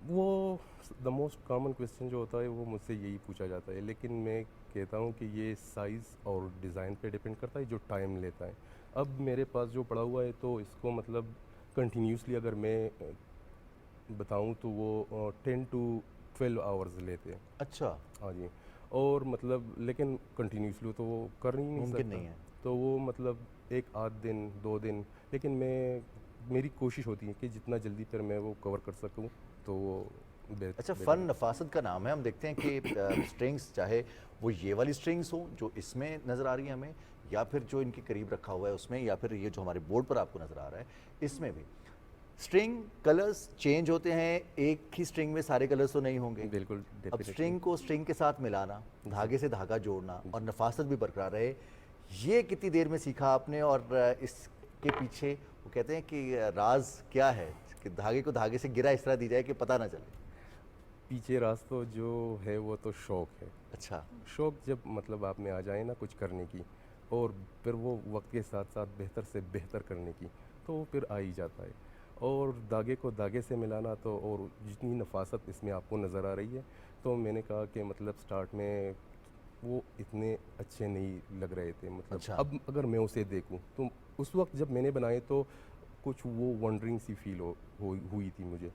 G: वो द मोस्ट कॉमन क्वेश्चन जो होता है वो मुझसे यही पूछा जाता है, लेकिन मैं कहता हूँ कि ये साइज़ और डिज़ाइन पे डिपेंड करता है जो टाइम लेता है। अब मेरे पास जो पड़ा हुआ है तो इसको मतलब कंटिन्यूसली अगर मैं बताऊँ तो वो 10 to 12 आवर्स लेते हैं।
B: अच्छा।
G: हाँ जी। और मतलब लेकिन कंटिन्यूसली तो वो कर ही नहीं
B: मुमकिन
G: सकता।
B: नहीं है।
G: तो वो मतलब एक आध दिन 2 दिन, लेकिन मेरी कोशिश होती है कि जितना जल्दी फिर मैं वो कवर कर सकूँ तो वो
B: अच्छा, फ़न नफासत का नाम है। हम देखते हैं कि स्ट्रिंग्स, चाहे वो ये वाली स्ट्रिंग्स हो जो इसमें नज़र आ रही है हमें, या फिर जो इनके करीब रखा हुआ है उसमें, या फिर ये जो हमारे बोर्ड पर आपको नज़र आ रहा है इसमें भी स्ट्रिंग कलर्स चेंज होते हैं। एक ही स्ट्रिंग में सारे कलर्स तो नहीं होंगे।
G: बिल्कुल
B: अब
G: definitely।
B: स्ट्रिंग को स्ट्रिंग के साथ मिलाना, धागे से धागा जोड़ना और नफासत भी बरकरार रहे, ये कितनी देर में सीखा आपने? और इसके पीछे वो कहते हैं कि राज क्या है कि धागे को धागे से गिरा इस तरह दी जाए कि पता ना चले?
G: पीछे रास्ता जो है वो तो शौक़ है।
B: अच्छा।
G: शौक़ जब मतलब आप में आ जाए ना कुछ करने की, और फिर वो वक्त के साथ साथ बेहतर से बेहतर करने की, तो वो फिर आ ही जाता है। और धागे को धागे से मिलाना तो, और जितनी नफासत इसमें आपको नज़र आ रही है, तो मैंने कहा कि मतलब स्टार्ट में वो इतने अच्छे नहीं लग रहे थे। मतलब
B: अच्छा।
G: अब अगर मैं उसे देखूं तो उस वक्त जब मैंने बनाए तो कुछ वो वंडरिंग सी फील हुई थी मुझे,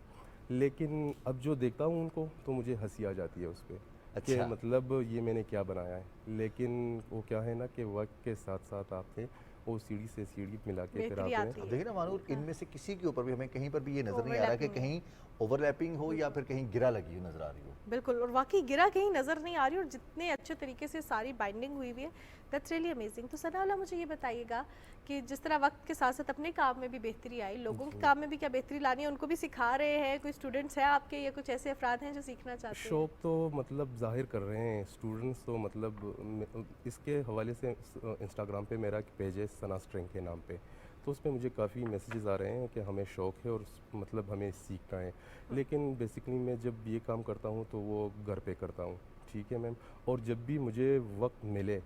G: लेकिन अब जो देखता हूँ उनको तो मुझे हंसी आ जाती है उस पर कि
B: अच्छा।
G: मतलब ये मैंने क्या बनाया है। लेकिन वो क्या है ना कि वक्त के साथ साथ आपने वो सीढ़ी से सीढ़ी मिला के फिर
A: बेहतरी
G: आपने
A: आती
B: अब
A: है।
B: देखिए ना मानूर, इनमें से किसी के ऊपर भी हमें कहीं पर भी ये नज़र नहीं आ रहा कि
A: ओवरलैपिंग है।
B: कहीं ओवरलैपिंग हो या फिर कहीं गिरा लगी हो नज़र आ रही हो।
A: बिल्कुल, और वाकई गिरा कहीं नज़र नहीं आ रही और जितने अच्छे तरीके से सारी बाइंडिंग हुई हुई है, दैट्स रियली अमेजिंग। तो सनाउल्लाह, मुझे ये बताइएगा कि जिस तरह वक्त के साथ साथ अपने काम में भी बेहतरी आई, लोगों के काम में भी क्या बेहतरी लानी है, उनको भी सिखा रहे हैं? कोई स्टूडेंट्स हैं आपके या कुछ ऐसे अफराद हैं जो सीखना चाहते हैं?
G: शौक तो मतलब ज़ाहिर कर रहे हैं स्टूडेंट्स तो मतलब इसके हवाले से इंस्टाग्राम पे मेरा एक पेज है सना स्ट्रिंग के नाम पे, तो उस पर मुझे काफ़ी मैसेजेस आ रहे हैं कि हमें शौक़ है और मतलब हमें सीखना है। लेकिन बेसिकली मैं जब ये काम करता हूँ तो वो घर पे करता हूँ, ठीक है मैम। और जब भी मुझे वक्त मिले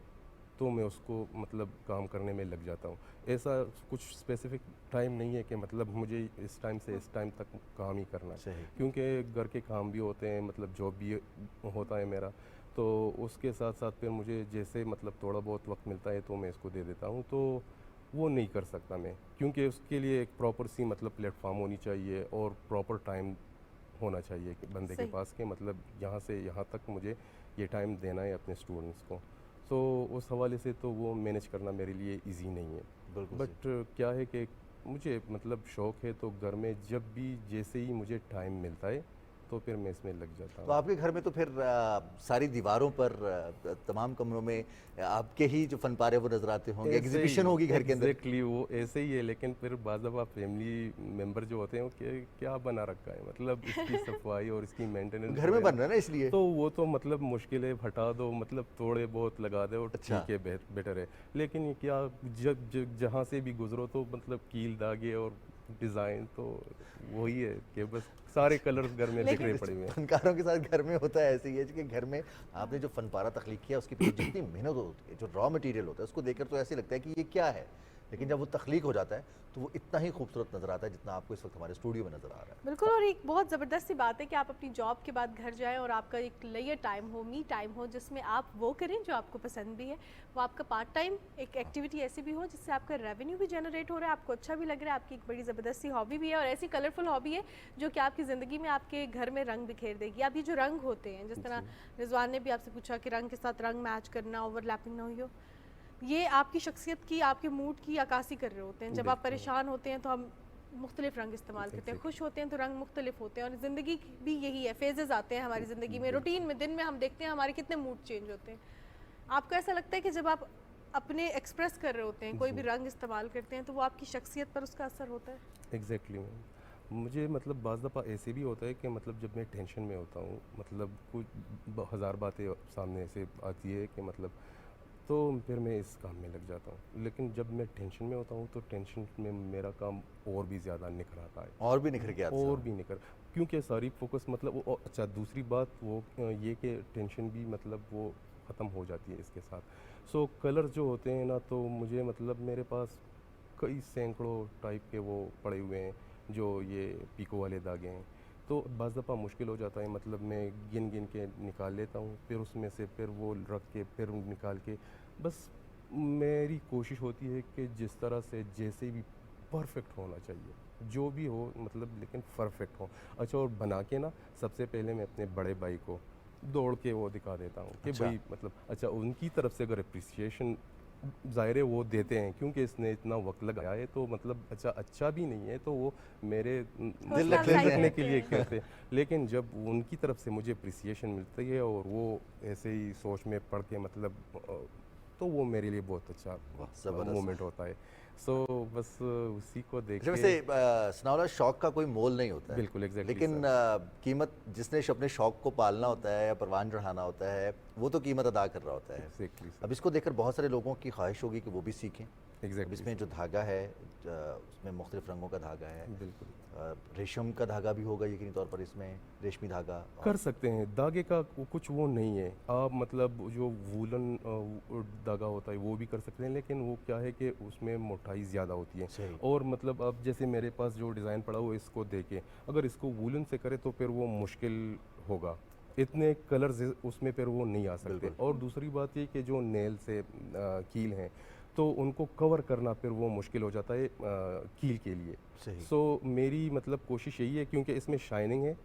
G: तो मैं उसको मतलब काम करने में लग जाता हूँ। ऐसा कुछ स्पेसिफिक टाइम नहीं है कि मतलब मुझे इस टाइम से इस टाइम तक काम ही करना है,
B: सही।
G: क्योंकि घर के काम भी होते हैं, मतलब जॉब भी होता है मेरा, तो उसके साथ साथ फिर मुझे जैसे मतलब थोड़ा बहुत वक्त मिलता है तो मैं इसको दे देता हूँ। तो वो नहीं कर सकता मैं, क्योंकि उसके लिए एक प्रॉपर सी मतलब प्लेटफॉर्म होनी चाहिए और प्रॉपर टाइम होना चाहिए कि बंदे के
A: सही।
G: पास के मतलब यहाँ से यहाँ तक मुझे ये टाइम देना है अपने स्टूडेंट्स को। तो उस हवाले से तो वो मैनेज करना मेरे लिए इजी नहीं है।
B: बिल्कुल
G: बट क्या है कि मुझे मतलब शौक़ है तो घर में जब भी जैसे ही मुझे टाइम मिलता है तो फिर मैं इसमें लग जाता
B: तो
G: हूँ।
B: आपके घर में तो फिर सारी दीवारों पर तमाम कमरों में आपके ही जो फन पारे वो नजर आते होंगे,
G: ऐसे
B: एग्जीबिशन
G: ही
B: होगी घर के अंदर।
G: एग्जैक्टली वो ऐसे ही है, लेकिन फिर बाज़ दफ़ा फैमिली मेम्बर जो होते हैं वो क्या बना रखा है, मतलब इसकी सफाई और इसकी मेंटेनेंस
B: घर में बन रहा है ना इसलिए।
G: तो वो तो मतलब मुश्किल है, हटा दो मतलब थोड़े बहुत लगा दो
B: अच्छा।
G: ठीक है, बेटर है। लेकिन ये क्या जब जहाँ से भी गुजरो तो मतलब कील दागे और डिज़ाइन तो वही है कि बस सारे कलर्स घर में बिखरे पड़े हुए हैं।
B: फनकारों के साथ घर में होता है ऐसे ही है कि घर में आपने जो फन पारा तख्लीक किया उसकी पीछे जितनी मेहनत होती है, जो रॉ मटेरियल होता है, उसको देखकर तो ऐसे लगता है कि ये क्या है, लेकिन जब वो तख्लीक हो जाता है तो वो इतना ही खूबसूरत नज़र आता है जितना आपको इस वक्त हमारे स्टूडियो में नज़र आ रहा है।
A: बिल्कुल, और एक बहुत ज़बरदस्त सी बात है कि आप अपनी जॉब के बाद घर जाएं और आपका एक लेयर टाइम हो, मी टाइम हो, जिसमें आप वो करें जो आपको पसंद भी है, वो आपका पार्ट टाइम एक एक्टिविटी ऐसी भी हो जिससे आपका रेवेन्यू भी जनरेट हो रहा है, आपको अच्छा भी लग रहा है, आपकी एक बड़ी ज़बरदस्त सी हॉबी भी है और ऐसी कलरफुल हॉबी है जो कि आपकी ज़िंदगी में आपके घर में रंग बिखेर देगी। अब ये जो रंग होते हैं, जिस तरह रिजवान ने भी आपसे पूछा कि रंग के साथ रंग मैच करना, ओवरलैपिंग ना हो, ये आपकी शख्सियत की, आपके मूड की अक्कासी कर रहे होते हैं। जब आप परेशान होते हैं तो हम मुख्तलिफ रंग इस्तेमाल करते हैं, खुश होते हैं तो रंग मुख्तलिफ होते हैं, और ज़िंदगी भी यही है, फेजेस आते हैं हमारी ज़िंदगी में, रूटीन में, दिन में हम देखते हैं हमारे कितने मूड चेंज होते हैं। आपको ऐसा लगता है कि जब आप अपने एक्सप्रेस कर रहे होते हैं, कोई भी रंग इस्तेमाल करते हैं, तो वो आपकी शख्सियत पर उसका असर होता है?
G: एग्जैक्टली मैम, मुझे मतलब बाज़ दफ़ा ऐसे भी होता है कि मतलब जब मैं टेंशन में होता हूँ, मतलब कुछ हज़ार बातें सामने ऐसे आती है कि मतलब तो फिर मैं इस काम में लग जाता हूँ। लेकिन जब मैं टेंशन में होता हूँ तो टेंशन में मेरा काम और भी ज़्यादा निखर आता है,
B: और भी निखर के आता है।
G: और भी निखर, क्योंकि सारी फोकस मतलब वो अच्छा दूसरी बात वो ये कि टेंशन भी मतलब वो ख़त्म हो जाती है इसके साथ। सो कलर जो होते हैं ना, तो मुझे मतलब मेरे पास कई सैकड़ों टाइप के वो पड़े हुए हैं जो ये पीको वाले धागे हैं। तो बाज़ दफ़ा मुश्किल हो जाता है, मतलब मैं गिन गिन के निकाल लेता हूँ, फिर उसमें से फिर वो रख के फिर निकाल के, बस मेरी कोशिश होती है कि जिस तरह से जैसे भी परफेक्ट होना चाहिए, जो भी हो मतलब, लेकिन परफेक्ट हो। अच्छा, और बना के ना सबसे पहले मैं अपने बड़े भाई को दौड़ के वो दिखा देता हूँ कि
B: अच्छा।
G: भाई मतलब अच्छा उनकी तरफ से अगर अप्रिसिएशन ज़ाहिर है वो देते हैं, क्योंकि इसने इतना वक्त लगाया है, तो मतलब अच्छा भी नहीं है तो वो मेरे
B: दिल रख
A: हौसला अफजाई
B: लेते हैं।
G: रखने के लिए कहते हैं। लेकिन जब उनकी तरफ से मुझे अप्रिसिएशन मिलती है और वो ऐसे ही सोच में पढ़ के मतलब तो वो मेरे लिए बहुत अच्छा
B: वाह, ज़बरदस्त।
G: मोमेंट होता है। सो बस उसी को देख
B: अच्छा,
G: के
B: वैसे सनाउल्लाह, शौक का कोई मोल नहीं होता है,
G: बिल्कुल, एग्जैक्टली
B: लेकिन कीमत जिसने अपने शौक को पालना होता है या परवान चढ़ाना होता है, वो तो कीमत अदा कर रहा होता है।
G: एग्जैक्टली
B: अब इसको देखकर बहुत सारे लोगों की ख्वाहिश होगी कि वो भी सीखें। अब
G: एग्जैक्टली
B: इसमें जो धागा है, उसमें मुख्तलिफ रंगों का धागा है,
G: बिल्कुल
B: रेशम का धागा भी होगा यकीनी तौर पर, इसमें रेशमी धागा
G: कर सकते हैं। धागे का कुछ वो नहीं है, आप मतलब जो वूलन धागा होता है वो भी कर सकते हैं, लेकिन वो क्या है कि उसमें मोटाई ज़्यादा होती है।
B: सही।
G: और मतलब अब जैसे मेरे पास जो डिज़ाइन पड़ा हुआ है, इसको देके अगर इसको वूलन से करे तो फिर वो मुश्किल होगा, इतने कलर्स उसमें फिर वो नहीं आ सकते। और दूसरी बात ये कि जो नेल से कील हैं तो उनको कवर करना फिर वो मुश्किल हो जाता है कील के लिए।
B: सही।
G: सो मेरी मतलब कोशिश यही है, क्योंकि इसमें शाइनिंग है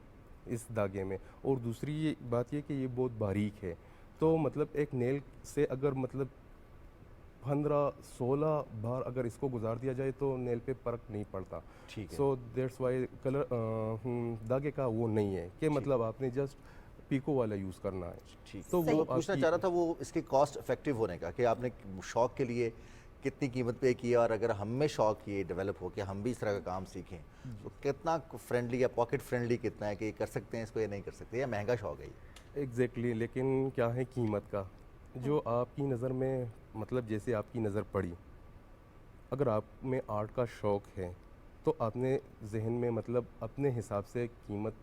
G: इस धागे में, और दूसरी ये बात ये कि ये बहुत बारीक है, तो मतलब एक नेल से अगर मतलब 15-16 बार अगर इसको गुजार दिया जाए तो नेल पे फर्क नहीं पड़ता।
B: ठीक है।
G: सो दैट्स वाई कलर धागे का वो नहीं है कि मतलब आपने जस्ट पीको वाला यूज़ करना है।
B: ठीक।
G: तो
A: सही।
G: वो
B: पूछना
G: आपकी-
B: चाह रहा था वो इसके कॉस्ट इफेक्टिव होने का, कि आपने शौक के लिए कितनी कीमत पे किया, और अगर हम में शौक ये डेवलप हो कि हम भी इस तरह का काम सीखें तो कितना फ्रेंडली या पॉकेट फ्रेंडली कितना है, कि कर सकते हैं इसको या नहीं कर सकते, या महंगा शौक है ये?
G: एग्जैक्टली लेकिन क्या है कीमत का, जो आपकी नज़र में मतलब जैसे आपकी नज़र पड़ी, अगर आप में आर्ट का शौक़ है तो आपने जहन में मतलब अपने हिसाब से कीमत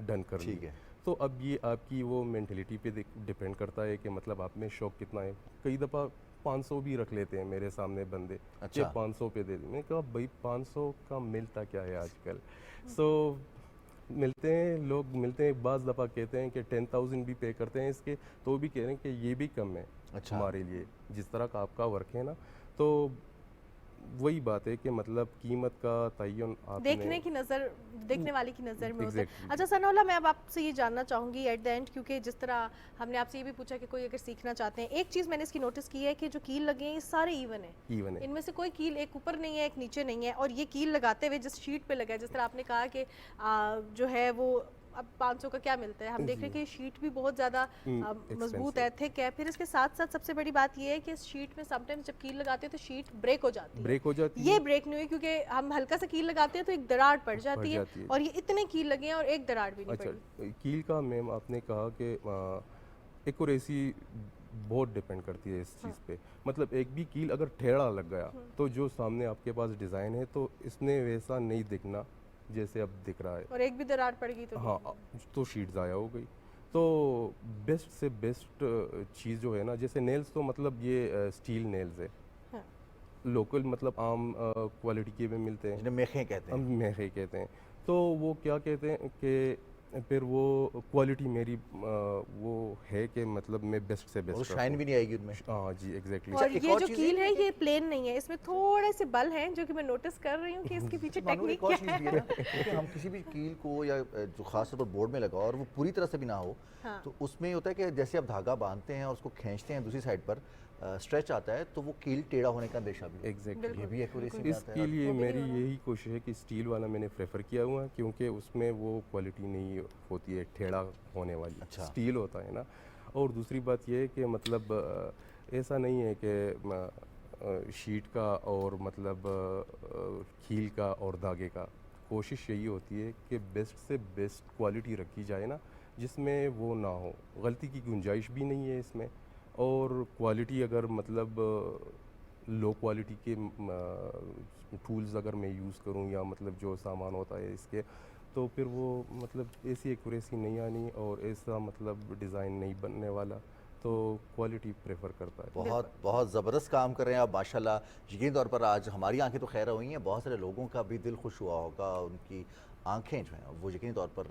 G: डन कर ली।
B: ठीक है।
G: तो अब ये आपकी वो मेंटलिटी पे डिपेंड करता है कि मतलब आप में शौक़ कितना है। कई दफ़ा 500 भी रख लेते हैं मेरे सामने बंदे,
B: अच्छा।
G: कि 500 पे दे दें। मैंने कहा भाई 500 का मिलता क्या है आजकल। सो मिलते हैं, लोग मिलते हैं, बाज़ दफ़ा कहते हैं कि 10,000 भी पे करते हैं इसके, तो भी कह रहे हैं कि ये भी कम है
B: अच्छा।
G: हमारे लिए, जिस तरह का आपका वर्क है ना। तो वही बात है कि मतलब कीमत का तयन आपने
A: देखने की नज़र, देखने वाले की नज़र में होता है।
G: Exactly.
A: अच्छा सनाउल्लाह, मैं अब आपसे ये जानना चाहूँगी एट द एंड, क्योंकि जिस तरह हमने आपसे ये भी पूछा कि कोई अगर सीखना चाहते हैं, एक चीज़ मैंने इसकी नोटिस की है कि जो कील लगे हैं ये सारे इवन है,
G: इवन है।
A: इनमें से कोई कील एक ऊपर नहीं है एक नीचे नहीं है, और ये कील लगाते हुए जिस शीट पे लगा है, जिस तरह आपने कहा कि जो है वो अब 500 का क्या मिलता है, हम देख रहे हैं कि शीट भी बहुत ज़्यादा मजबूत है, थिक है। फिर इसके साथ साथ सबसे बड़ी बात ये है कि इस शीट में समटाइम्स जब कील लगाते हैं तो शीट ब्रेक हो जाती है।
G: ब्रेक हो जाती
A: ये
G: है।
A: ब्रेक नहीं हुई, क्योंकि हम हल्का सा कील लगाते हैं तो एक दरार पड़ जाती है,
G: जाती है।
A: और ये इतने कील लगे हैं और एक दरार भी नहीं
G: अच्छा,
A: पड़ी।
G: कील का मैम आपने कहा कि एक्यूरेसी बहुत डिपेंड करती है इस चीज़ पे। मतलब एक भी कील अगर टेढ़ा लग गया तो जो सामने आपके पास डिज़ाइन है तो इसने वैसा नहीं दिखना जैसे अब दिख रहा है।
A: और एक भी दरार पड़ गई तो
G: हाँ, तो शीट ज़ाया हो गई। तो बेस्ट से बेस्ट चीज़ जो है ना, जैसे नेल्स तो मतलब ये स्टील नेल्स है,
A: हाँ।
G: लोकल मतलब आम क्वालिटी के भी मिलते हैं,
B: जिन्हें मेखें कहते हैं।
G: हम महंगे कहते हैं। तो वो क्या कहते हैं कि फिर वो क्वालिटी मेरी वो है कि मतलब मैं बेस्ट से
B: और
G: बेस्ट
B: शाइन भी नहीं आएगी उनमें।
G: हाँ जी एग्जैक्टली।
A: और
B: एक
A: ये
B: और
A: जो
B: चीज़
A: कील
B: है
A: है ये प्लेन नहीं है, इसमें थोड़े से बल हैं जो कि मैं नोटिस कर रही हूँ कि इसके पीछे
B: मानूर,
A: टेक्निक
B: एक और
A: क्या
B: चीज़ भी है ना, क्योंकि हम किसी भी कील को या जो खासतौर पर बोर्ड में लगा हो और वो पूरी तरह से भी ना हो,
A: हाँ।
B: तो उसमें होता है कि जैसे आप धागा बांधते हैं और उसको खींचते हैं दूसरी साइड पर स्ट्रेच आता है तो वो कील टेढ़ा होने का अंदेशा भी है।
G: एग्जैक्टली।
B: ये भी एक्यूरेसी में आता
G: इसके
B: है।
G: लिए
A: वो भी
G: मेरी
A: नहीं होना।
G: यही कोशिश है कि स्टील वाला मैंने प्रेफर किया हुआ है, क्योंकि उसमें वो क्वालिटी नहीं होती है टेढ़ा होने वाली।
B: अच्छा।
G: स्टील होता है ना। और दूसरी बात ये है कि मतलब ऐसा नहीं है कि शीट का और मतलब कील का और धागे का, कोशिश यही होती है कि बेस्ट से बेस्ट क्वालिटी रखी जाए ना, जिसमें वो ना हो, गलती की गुंजाइश भी नहीं है इसमें। और क्वालिटी अगर मतलब लो क्वालिटी के टूल्स अगर मैं यूज़ करूं या मतलब जो सामान होता है इसके, तो फिर वो मतलब ऐसी एक्यूरेसी नहीं आनी और ऐसा मतलब डिज़ाइन नहीं बनने वाला। तो क्वालिटी प्रेफर करता है।
B: बहुत बहुत ज़बरदस्त काम कर रहे हैं आप माशाल्लाह। यकीनी तौर पर आज हमारी आंखें तो खैर हुई हैं, बहुत सारे लोगों का भी दिल खुश हुआ होगा, उनकी आंखें जो हैं वो यकीनी तौर पर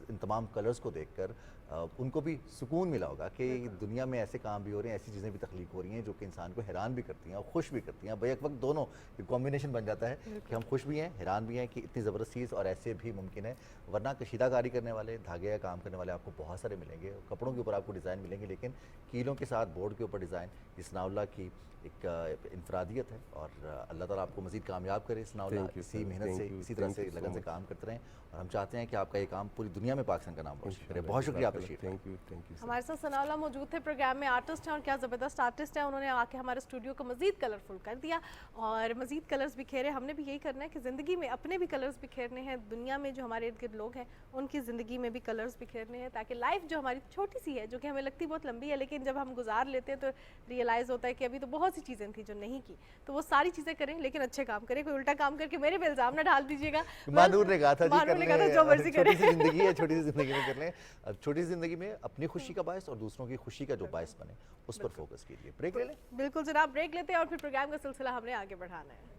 B: इन तमाम कलर्स को देखकर उनको भी सुकून मिला होगा कि दुनिया में ऐसे काम भी हो रहे हैं, ऐसी चीज़ें भी तख्लीक हो रही हैं जो कि इंसान को हैरान भी करती हैं और खुश भी करती हैं। बैक वक्त दोनों कॉम्बिनेशन बन जाता है कि हम खुश भी हैं, हैरान भी हैं कि इतनी ज़बरदस्त चीज़ और ऐसे भी मुमकिन है। वरना कशीदाकारी करने वाले, धागे का काम करने वाले आपको बहुत सारे मिलेंगे, कपड़ों के ऊपर आपको डिज़ाइन मिलेंगे, लेकिन कीलों के साथ बोर्ड के ऊपर डिज़ाइन सनाउल्लाह की एक इनफरादियत है। और अल्लाह ताला आपको मज़ीद कामयाब करे सनाउल्लाह,
G: Thank you,
B: इसी
G: sir.
B: मेहनत
G: Thank
B: से
G: you.
B: इसी तरह
G: Thank
B: से
G: you so
B: लगन से
G: much.
B: काम करते रहें, और हम चाहते हैं कि आपका ये काम पूरी दुनिया में पाकिस्तान का नाम रोशन करे। बहुत शुक्रिया आप तशरीफ लाए।
G: Thank you.
A: हमारे साथ सनाउल्लाह मौजूद थे प्रोग्राम में। आर्टिस्ट हैं और क्या ज़बरदस्त आर्टिस्ट हैं, उन्होंने आके हमारे स्टूडियो को मज़ीद कलरफुल कर दिया और मज़ीद कलर्स बिखेरे। हमने भी यही करना है कि ज़िंदगी में अपने भी कलर्स बिखेरने हैं, दुनिया में जो हमारे इर्द गिर्द लोग हैं उनकी ज़िंदगी में भी कलर्स बिखेरने हैं, ताकि लाइफ जो हमारी छोटी सी है, जो कि हमें लगती बहुत लंबी है, लेकिन जब हम गुजार लेते हैं तो रियलाइज़ होता है कि अभी तो बहुत सी चीज़ें थी जो नहीं की। तो वो सारी चीज़ें करें लेकिन अच्छे काम करें, कोई उल्टा काम करके मेरे पे इल्ज़ाम ना डाल दीजिएगा।
B: मानूर ने कहा था जी,
A: मानूर ने कहा था
B: कर
A: जो
B: लें,
A: मर्जी
B: छोटी
A: करें।
B: सी ज़िंदगी है, छोटी सी ज़िंदगी में कर लें। अब छोटी सी ज़िंदगी में अपनी खुशी का बायस और दूसरों की खुशी का जो बायस बने उस पर फोकस कीजिए। ब्रेक ले लें।
A: बिल्कुल जनाब, ब्रेक लेते हैं और फिर प्रोग्राम का सिलसिला हमने आगे बढ़ाना है।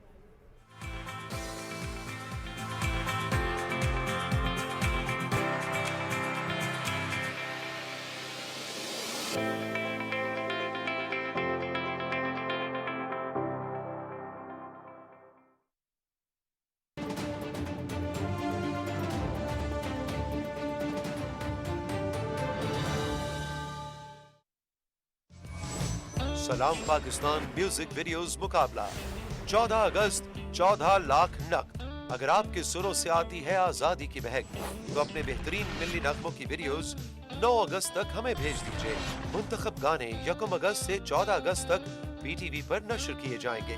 H: सलाम पाकिस्तान म्यूजिक वीडियोस मुकाबला 14 अगस्त 14 लाख नकद। अगर आपके सुरों से आती है आजादी की महक तो अपने बेहतरीन मिल्ली नगमों की वीडियोस 9 अगस्त तक हमें भेज दीजिए। मुंतखब गाने 1 अगस्त से 14 अगस्त तक PTV पर नश्र किए जाएंगे।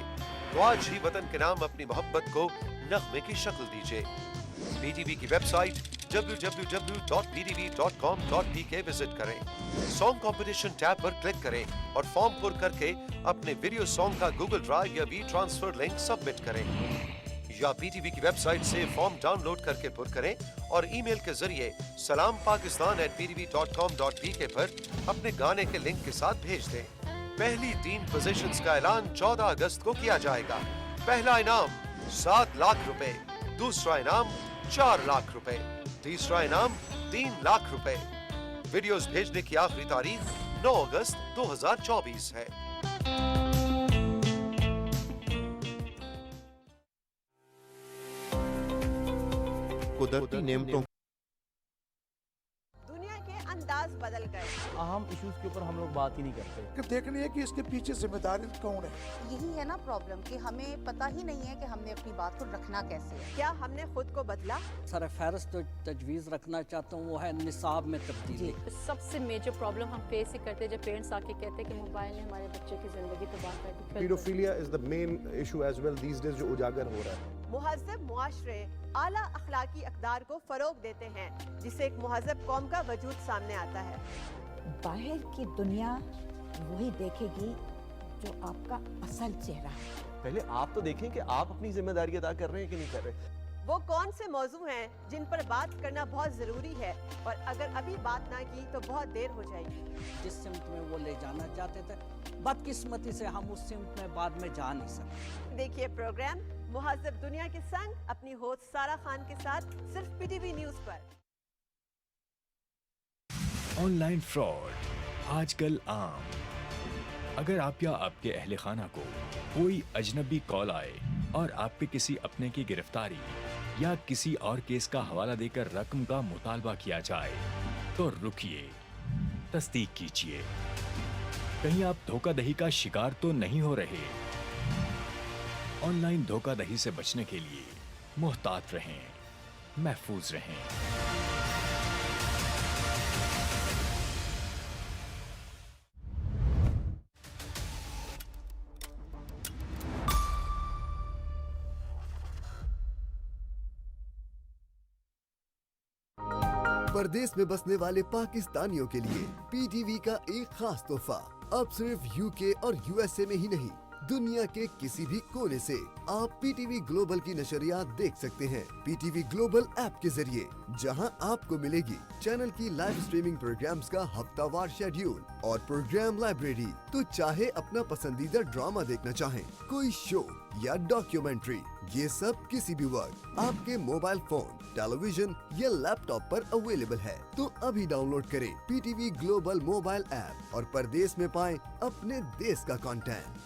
H: तो आज ही वतन के नाम अपनी मोहब्बत को नगमे की शक्ल दीजिए। PTV की वेबसाइट www.ptv.com.pk विजिट करें। सॉन्ग कंपटीशन टैब पर क्लिक करें और फॉर्म पुर करके अपने वीडियो सॉन्ग का गूगल ड्राइव या वी ट्रांसफर लिंक सबमिट करें, या PTV की वेबसाइट से फॉर्म डाउनलोड करके पुर करें और ईमेल के जरिए salampakistan@ptv.com.pk पर अपने गाने के लिंक के साथ भेज दें। पहली 3 पोजीशंस का ऐलान 14 अगस्त को किया जाएगा। पहला इनाम 7 लाख रुपए, दूसरा इनाम 4 लाख रुपए, तीसरा इनाम 3 लाख रुपए। वीडियोस भेजने की आखिरी तारीख 9 अगस्त 2024 है।
I: कुदरती नेमतों
J: दुनिया के अंदाज बदल गए।
K: अहम इश्यूज के ऊपर हम लोग बात ही नहीं करते।
L: कि देखनी है कि इसके पीछे जिम्मेदार कौन है।
J: यही है ना प्रॉब्लम कि हमें पता ही नहीं है कि हमने अपनी बात को रखना कैसे है। क्या हमने खुद को बदला?
K: सरफहरिस्त जो तजवीज़ रखना चाहता हूँ वो है निसाब में तब्दीली।
M: सबसे मेजर प्रॉब्लम हम फेस ही करते हैं जब पेरेंट्स आके कहते हैं कि मोबाइल ने हमारे बच्चे की जिंदगी तबाह कर दी।
I: Paedophilia is the main issue as well these days जो उजागर हो रहा है।
J: मुहज़्ज़ब मुआशरे आला अखलाकी अक़दार को फ़रोग़ देते हैं जिससे एक मुहज़्ज़ब कौम का वजूद सामने आता है।
N: बाहर की दुनिया वही देखेगी जो आपका असल चेहरा है।
I: पहले आप तो देखें कि आप अपनी जिम्मेदारी अदा कर रहे हैं कि नहीं कर रहे।
J: वो कौन से मौजू हैं जिन पर बात करना बहुत ज़रूरी है और अगर अभी बात ना की तो बहुत देर हो जाएगी।
K: जिस सिमत में वो ले जाना चाहते थे, बदकिस्मती से हम उस सिमत में बाद में जा नहीं सकते।
J: देखिए प्रोग्राम मुहज़्ज़ब दुनिया के संग अपनी होस्ट सारा खान के साथ सिर्फ PTV न्यूज़ पर।
D: ऑनलाइन फ्रॉड आजकल आम। अगर आप या आपके अहले खाना को कोई अजनबी कॉल आए और आप पे किसी अपने की गिरफ्तारी या किसी और केस का हवाला देकर रकम का मुतालबा किया जाए तो रुकिए, तस्दीक कीजिए, कहीं आप धोखाधड़ी का शिकार तो नहीं हो रहे। ऑनलाइन धोखाधड़ी से बचने के लिए मुहतात रहें, महफूज रहें।
O: परदेश में बसने वाले पाकिस्तानियों के लिए PTV का एक खास तोहफा। अब सिर्फ UK और USA में ही नहीं, दुनिया के किसी भी कोने से आप PTV ग्लोबल की नशरियात देख सकते हैं। PTV ग्लोबल ऐप के जरिए, जहां आपको मिलेगी चैनल की लाइव स्ट्रीमिंग प्रोग्राम्स का हफ्तावार शेड्यूल और प्रोग्राम लाइब्रेरी। तो चाहे अपना पसंदीदा ड्रामा देखना चाहें, कोई शो या डॉक्यूमेंट्री, ये सब किसी भी वक्त आपके मोबाइल फोन, टेलीविजन या लैपटॉप पर अवेलेबल है। तो अभी डाउनलोड करें PTV ग्लोबल मोबाइल ऐप और परदेश में पाएं अपने देश का कंटेंट।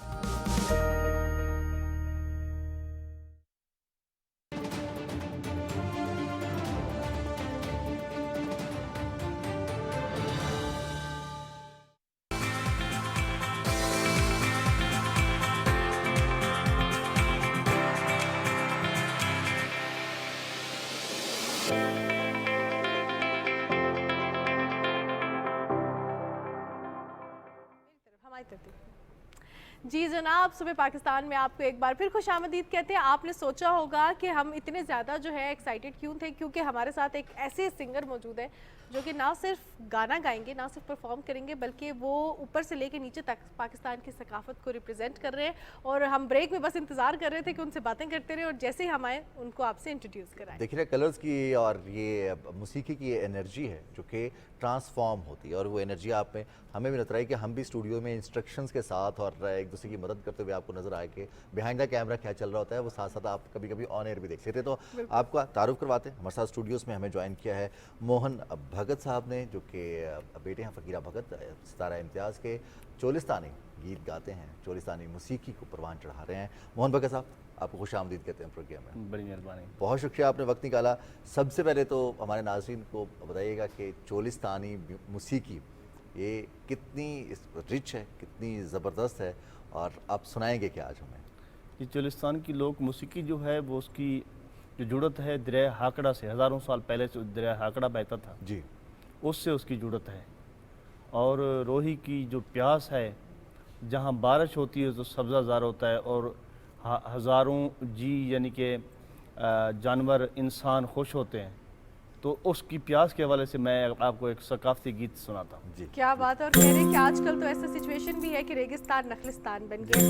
A: जी जनाब, सुबह पाकिस्तान में आपको एक बार फिर खुशामदीद कहते हैं। आपने सोचा होगा कि हम इतने ज़्यादा जो है एक्साइटेड क्यों थे, क्योंकि हमारे साथ एक ऐसे सिंगर मौजूद है जो कि ना सिर्फ गाना गाएंगे, ना सिर्फ परफॉर्म करेंगे, बल्कि वो ऊपर से लेके नीचे तक पाकिस्तान की सकाफत को रिप्रेजेंट कर रहे हैं। और हम ब्रेक में बस इंतज़ार कर रहे थे कि उनसे बातें करते रहे और जैसे ही हम आए उनको आपसे इंट्रोड्यूस कराएं।
B: देखिए कलर्स की और ये मौसीकी की ये एनर्जी है जो कि ट्रांसफॉर्म होती है और वो एनर्जी आप में हमें भी नजर आई कि हम भी स्टूडियो में इंस्ट्रक्शंस के साथ और एक दूसरे की मदद करते हुए आपको नजर आए कि बिहाइंड द कैमरा क्या चल रहा होता है, वो साथ साथ आप कभी कभी ऑन एयर भी देख लेते। तो आपका तारुफ करवाते हैं। हमारे साथ स्टूडियोज़ में हमें ज्वाइन किया है मोहन भगत साहब ने, जो कि बेटे हैं फ़कीरा भगत, सितारा इम्तियाज़ के, चोलिस्तानी गीत गाते हैं, चोलिस्तानी मौसीकी को परवान चढ़ा रहे हैं। मोहन भगत साहब, आपको खुश आमदीद कहते हैं प्रोग्राम में।
P: बड़ी मेहरबानी,
B: बहुत शुक्रिया, आपने वक्त निकाला। सबसे पहले तो हमारे नाज़रीन को बताइएगा कि चोलिस्तानी मौसीकी ये कितनी रिच है, कितनी ज़बरदस्त है, और आप सुनाएंगे क्या आज हमें?
P: ये चोलिस्तान की लोक मौसीकी जो है वो उसकी जो जुड़त है दरिया हाकड़ा से, हज़ारों साल पहले से दरिया हाकड़ा बहता था
B: जी, उससे
P: उसकी जुड़त है। और रोही की जो प्यास है, जहाँ बारिश होती है तो सब्ज़ा ज़ार होता है और हज़ारों जी यानी कि जानवर इंसान खुश होते हैं, तो उसकी प्यास के हवाले से मैं आपको एक सकाफती गीत सुनाता हूँ।
B: जी,
A: क्या बात है। और कह रहे हैं कि आजकल तो ऐसा सिचुएशन भी है कि रेगिस्तान नखलिस्तान बन गया।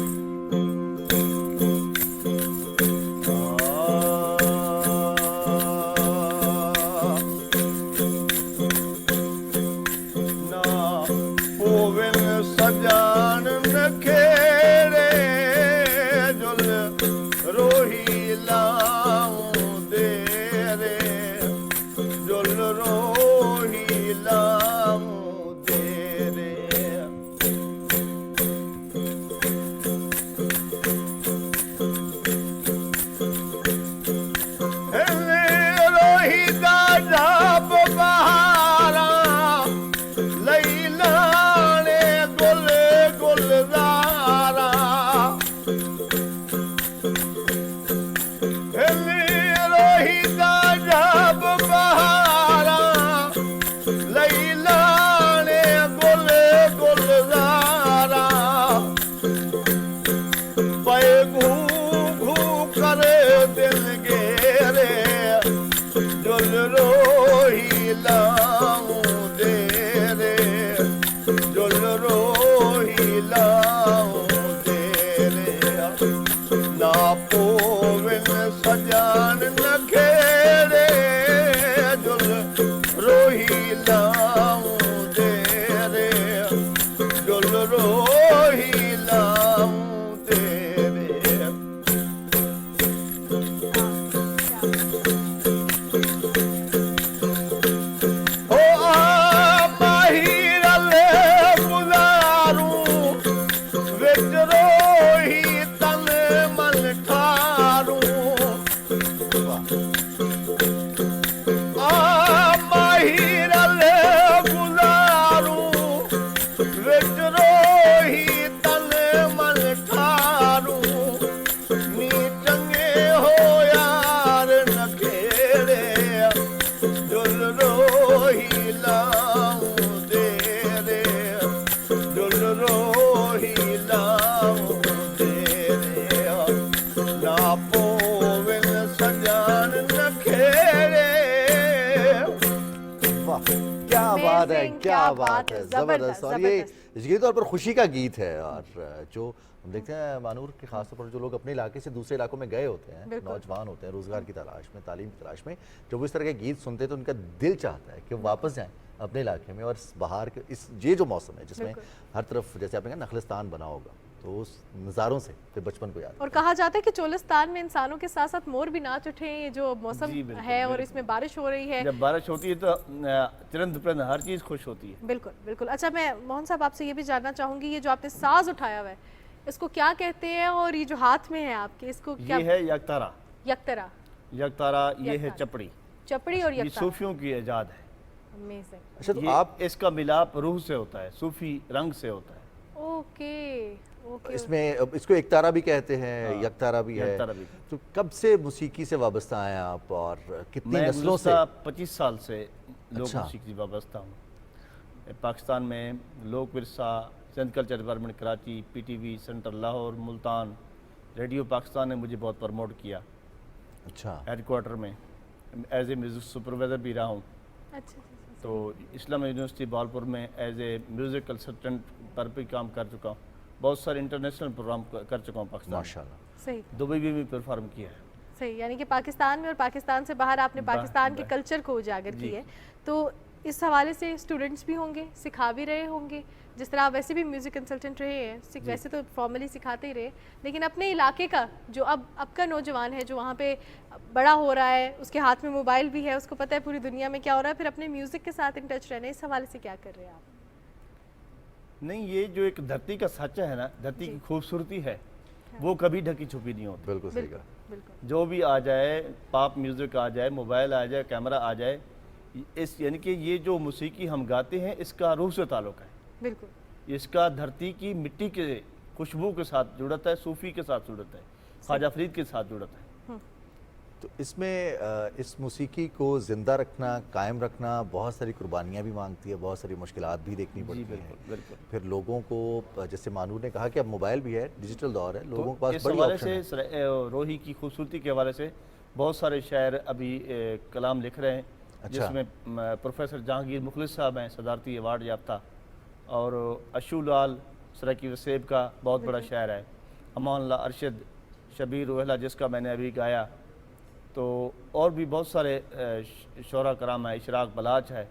Q: सजान नखेरे जुल रोही लाऊं दे रे, जुल रोही लाऊं दे रे। रोही दा जाप बहारा लैला गुलजारा, रोही दा जब बहारा लैला ने गुलजारा, पे घू घू कर दिल गेरे, जुल रोही लाऊं दे रे, जुल रोही लाऊं दे रे। ना पोविन सजान नखेरे जुल रोही लाऊं दे रे, जुल रोही लाऊं दे रे। ओ माहिर ले गुजारूं विच रोही तन मन ठारूं, माहिर ले गुजारूं विच रोही तन मन ठारूं, नी चंगे हो यार नखेड़े, जुल रोही लाऊं दे रे, जुल रोही लाऊं दे रे। ना पोविन सजान नखेड़े।
B: वाह, क्या बात है, क्या बात है, ज़बरदस्त। और ये यकीनी तौर पर खुशी का गीत है। और जो हम देखते हैं मानूर के खासतौर पर जो लोग अपने इलाके से दूसरे इलाकों में गए होते हैं, नौजवान होते हैं रोज़गार की तलाश में, तालीम की तलाश में, जब वो इस तरह के गीत सुनते हैं तो उनका दिल चाहता है कि वो वापस जाएं अपने इलाके में। और बाहर के इस ये जो मौसम है जिसमें हर तरफ जैसे आपने कहा नखलिस्तान बना होगा, तो उस नज़ारों से फिर बचपन को याद।
A: और कहा जाता है कि चोलिस्तान में इंसानों के साथ साथ मोर भी नाच उठे। ये जो मौसम है और इसमें बारिश हो रही है,
P: जब बारिश होती है तो चरंद परंद हर चीज़ खुश होती है।
A: बिल्कुल बिल्कुल। अच्छा, मैं मोहन साहब आपसे ये भी जानना चाहूँगी, ये जो आपने साज उठाया हुआ है इसको क्या कहते हैं, और ये जो हाथ में है आपके इसको क्या?
P: ये है यकतारा।
A: यकतारा,
P: यकतारा ये है चपड़ी।
A: चपड़ी और
P: ये
A: यकतारा
P: सूफियों की इजाद है।
A: अमेजिंग।
B: अच्छा, तो
P: आप इसका मिलाप रूह से होता है, सूफी रंग से होता है।
A: Okay okay.
B: इसमें इसको एकतारा भी कहते हैं, यकतारा भी है। तो कब से मौसीकी से वाबस्ता हैं आप, और कितनी नस्लों से?
P: 25 साल से लोक मौसीकी से वाबस्ता हूँ। पाकिस्तान में Lok Virsa, Sindh culture department Karachi, PTV centre Lahore, Multan, radio Pakistan ने मुझे बहुत प्रमोट किया।
B: अच्छा।
P: हेडक्वार्टर में एज ए म्यूज़िक सुपरवाइज़र भी रहा हूँ।
A: अच्छा।
P: तो इस्लाम यूनिवर्सिटी बालपुर में एज ए म्यूज़िक कंसल्टेंट पर भी काम कर चुका हूँ। बहुत सारे इंटरनेशनल प्रोग्राम कर चुका हूँ पाकिस्तान।
B: माशाल्लाह।
A: सही।
P: दुबई भी परफॉर्म किया है।
A: सही, यानी कि पाकिस्तान में और पाकिस्तान से बाहर आपने पाकिस्तान के कल्चर को उजागर किया है। तो इस हवाले से स्टूडेंट्स भी होंगे, सिखा भी रहे होंगे, जिस तरह आप वैसे भी म्यूज़िक कंसल्टेंट रहे हैं, वैसे तो फॉर्मली सिखाते ही रहे, लेकिन अपने इलाके का जो अब का नौजवान है जो वहाँ पे बड़ा हो रहा है, उसके हाथ में मोबाइल भी है, उसको पता है पूरी दुनिया में क्या हो रहा है, फिर अपने म्यूज़िक के साथ इन टच रहना, इस हवाले से क्या कर रहे हैं आप?
P: नहीं, ये जो एक धरती का सच्चा है ना, धरती की खूबसूरती है, वो कभी ढकी छुपी नहीं होती।
B: बिल्कुल सही कहा।
P: जो भी आ जाए, पॉप म्यूज़िक आ जाए, मोबाइल आ जाए, कैमरा आ जाए, इस यानी कि ये जो मौसीकी हम गाते हैं इसका रूह से ताल्लुक़ है।
A: बिल्कुल।
P: इसका धरती की मिट्टी के खुशबू के साथ जुड़त है, सूफ़ी के साथ जुड़त है, ख्वाजा फरीद के साथ जुड़त है।
B: तो इसमें इस मौसीकी को ज़िंदा रखना, कायम रखना बहुत सारी कुर्बानियाँ भी मांगती है, बहुत सारी मुश्किलात भी देखनी पड़ती हैं।
P: बिल्कुल।
B: फिर लोगों को, जैसे मानूर ने कहा कि अब मोबाइल भी है, डिजिटल दौर है, लोगों के पास
P: इस
B: बड़ी
P: हवाले
B: ऑप्शन
P: से
B: है।
P: रोही की खूबसूरती के हवाले से बहुत सारे शायर अभी कलाम लिख रहे हैं।
B: अच्छा।
P: जिसमें प्रोफेसर जहांगीर मुखलिस साहब हैं, सदारती अवार्ड याफ्ता, और अशू लाल सराकी वसेब का बहुत बड़ा शायर है, अमानुल्लाह अरशद, शबीर रोहला जिसका मैंने अभी गाया, तो और भी बहुत सारे शोरा कराम है, इशराक बलाच है।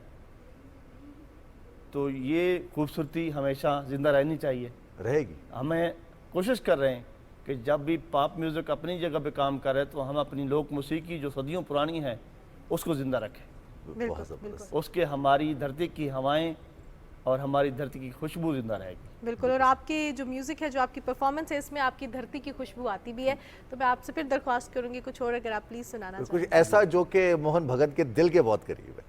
P: तो ये खूबसूरती हमेशा ज़िंदा रहनी चाहिए,
B: रहेगी।
P: हमें कोशिश कर रहे हैं कि जब भी पॉप म्यूज़िक अपनी जगह पे काम करे तो हम अपनी लोक मौसीकी जो सदियों पुरानी है उसको ज़िंदा रखें। उसके हमारी धरती की हवाएं और हमारी धरती की खुशबू जिंदा रहेगी।
A: बिल्कुल। और आपकी जो म्यूज़िक है, जो आपकी परफॉर्मेंस है, इसमें आपकी धरती की खुशबू आती भी है। तो मैं आपसे फिर दरख्वास्त करूंगी कुछ और अगर आप प्लीज़ सुनाना चाहें।
B: कुछ ऐसा जो कि मोहन भगत के दिल के बहुत करीब है।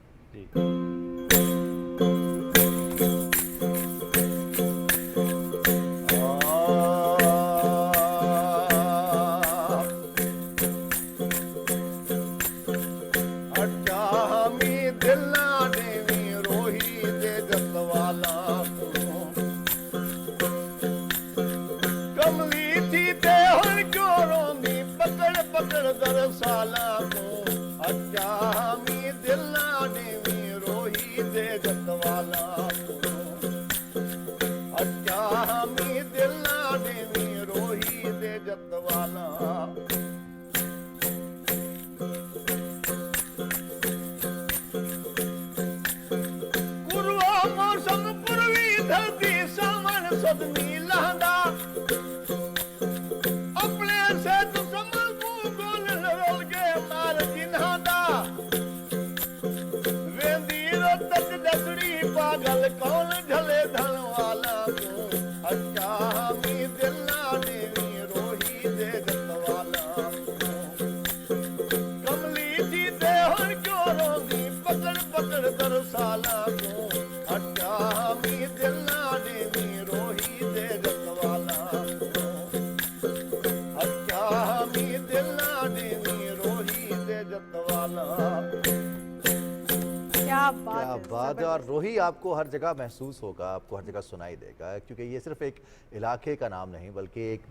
B: क्या बात है। और रोही आपको हर जगह महसूस होगा, आपको हर जगह सुनाई देगा, क्योंकि ये सिर्फ एक इलाके का नाम नहीं बल्कि एक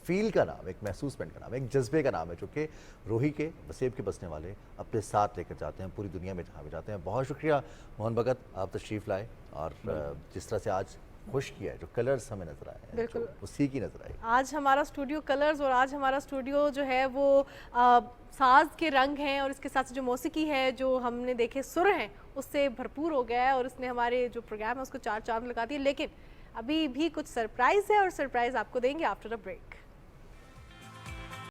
B: फील का नाम, एक महसूसमेंट का नाम, एक जज्बे का नाम है, जो कि रोही के, वसेब के बसने वाले अपने साथ लेकर जाते हैं पूरी दुनिया में जहाँ भी जाते हैं। बहुत शुक्रिया मोहन भगत, आप तशरीफ़ लाए और जिस तरह से आज खुश किया है, जो कलर्स हमें नजर आए,
A: बिल्कुल
B: उसी की नजर आई।
A: आज हमारा स्टूडियो कलर्स और आज हमारा स्टूडियो जो है वो साज के रंग हैं और इसके साथ जो मौसीकी है, जो हमने देखे सुर हैं, उससे भरपूर हो गया है और उसने हमारे जो प्रोग्राम है उसको चार चांद लगा दिए। लेकिन अभी भी कुछ सरप्राइज़ है और सरप्राइज़ आपको देंगे आफ्टर अ ब्रेक।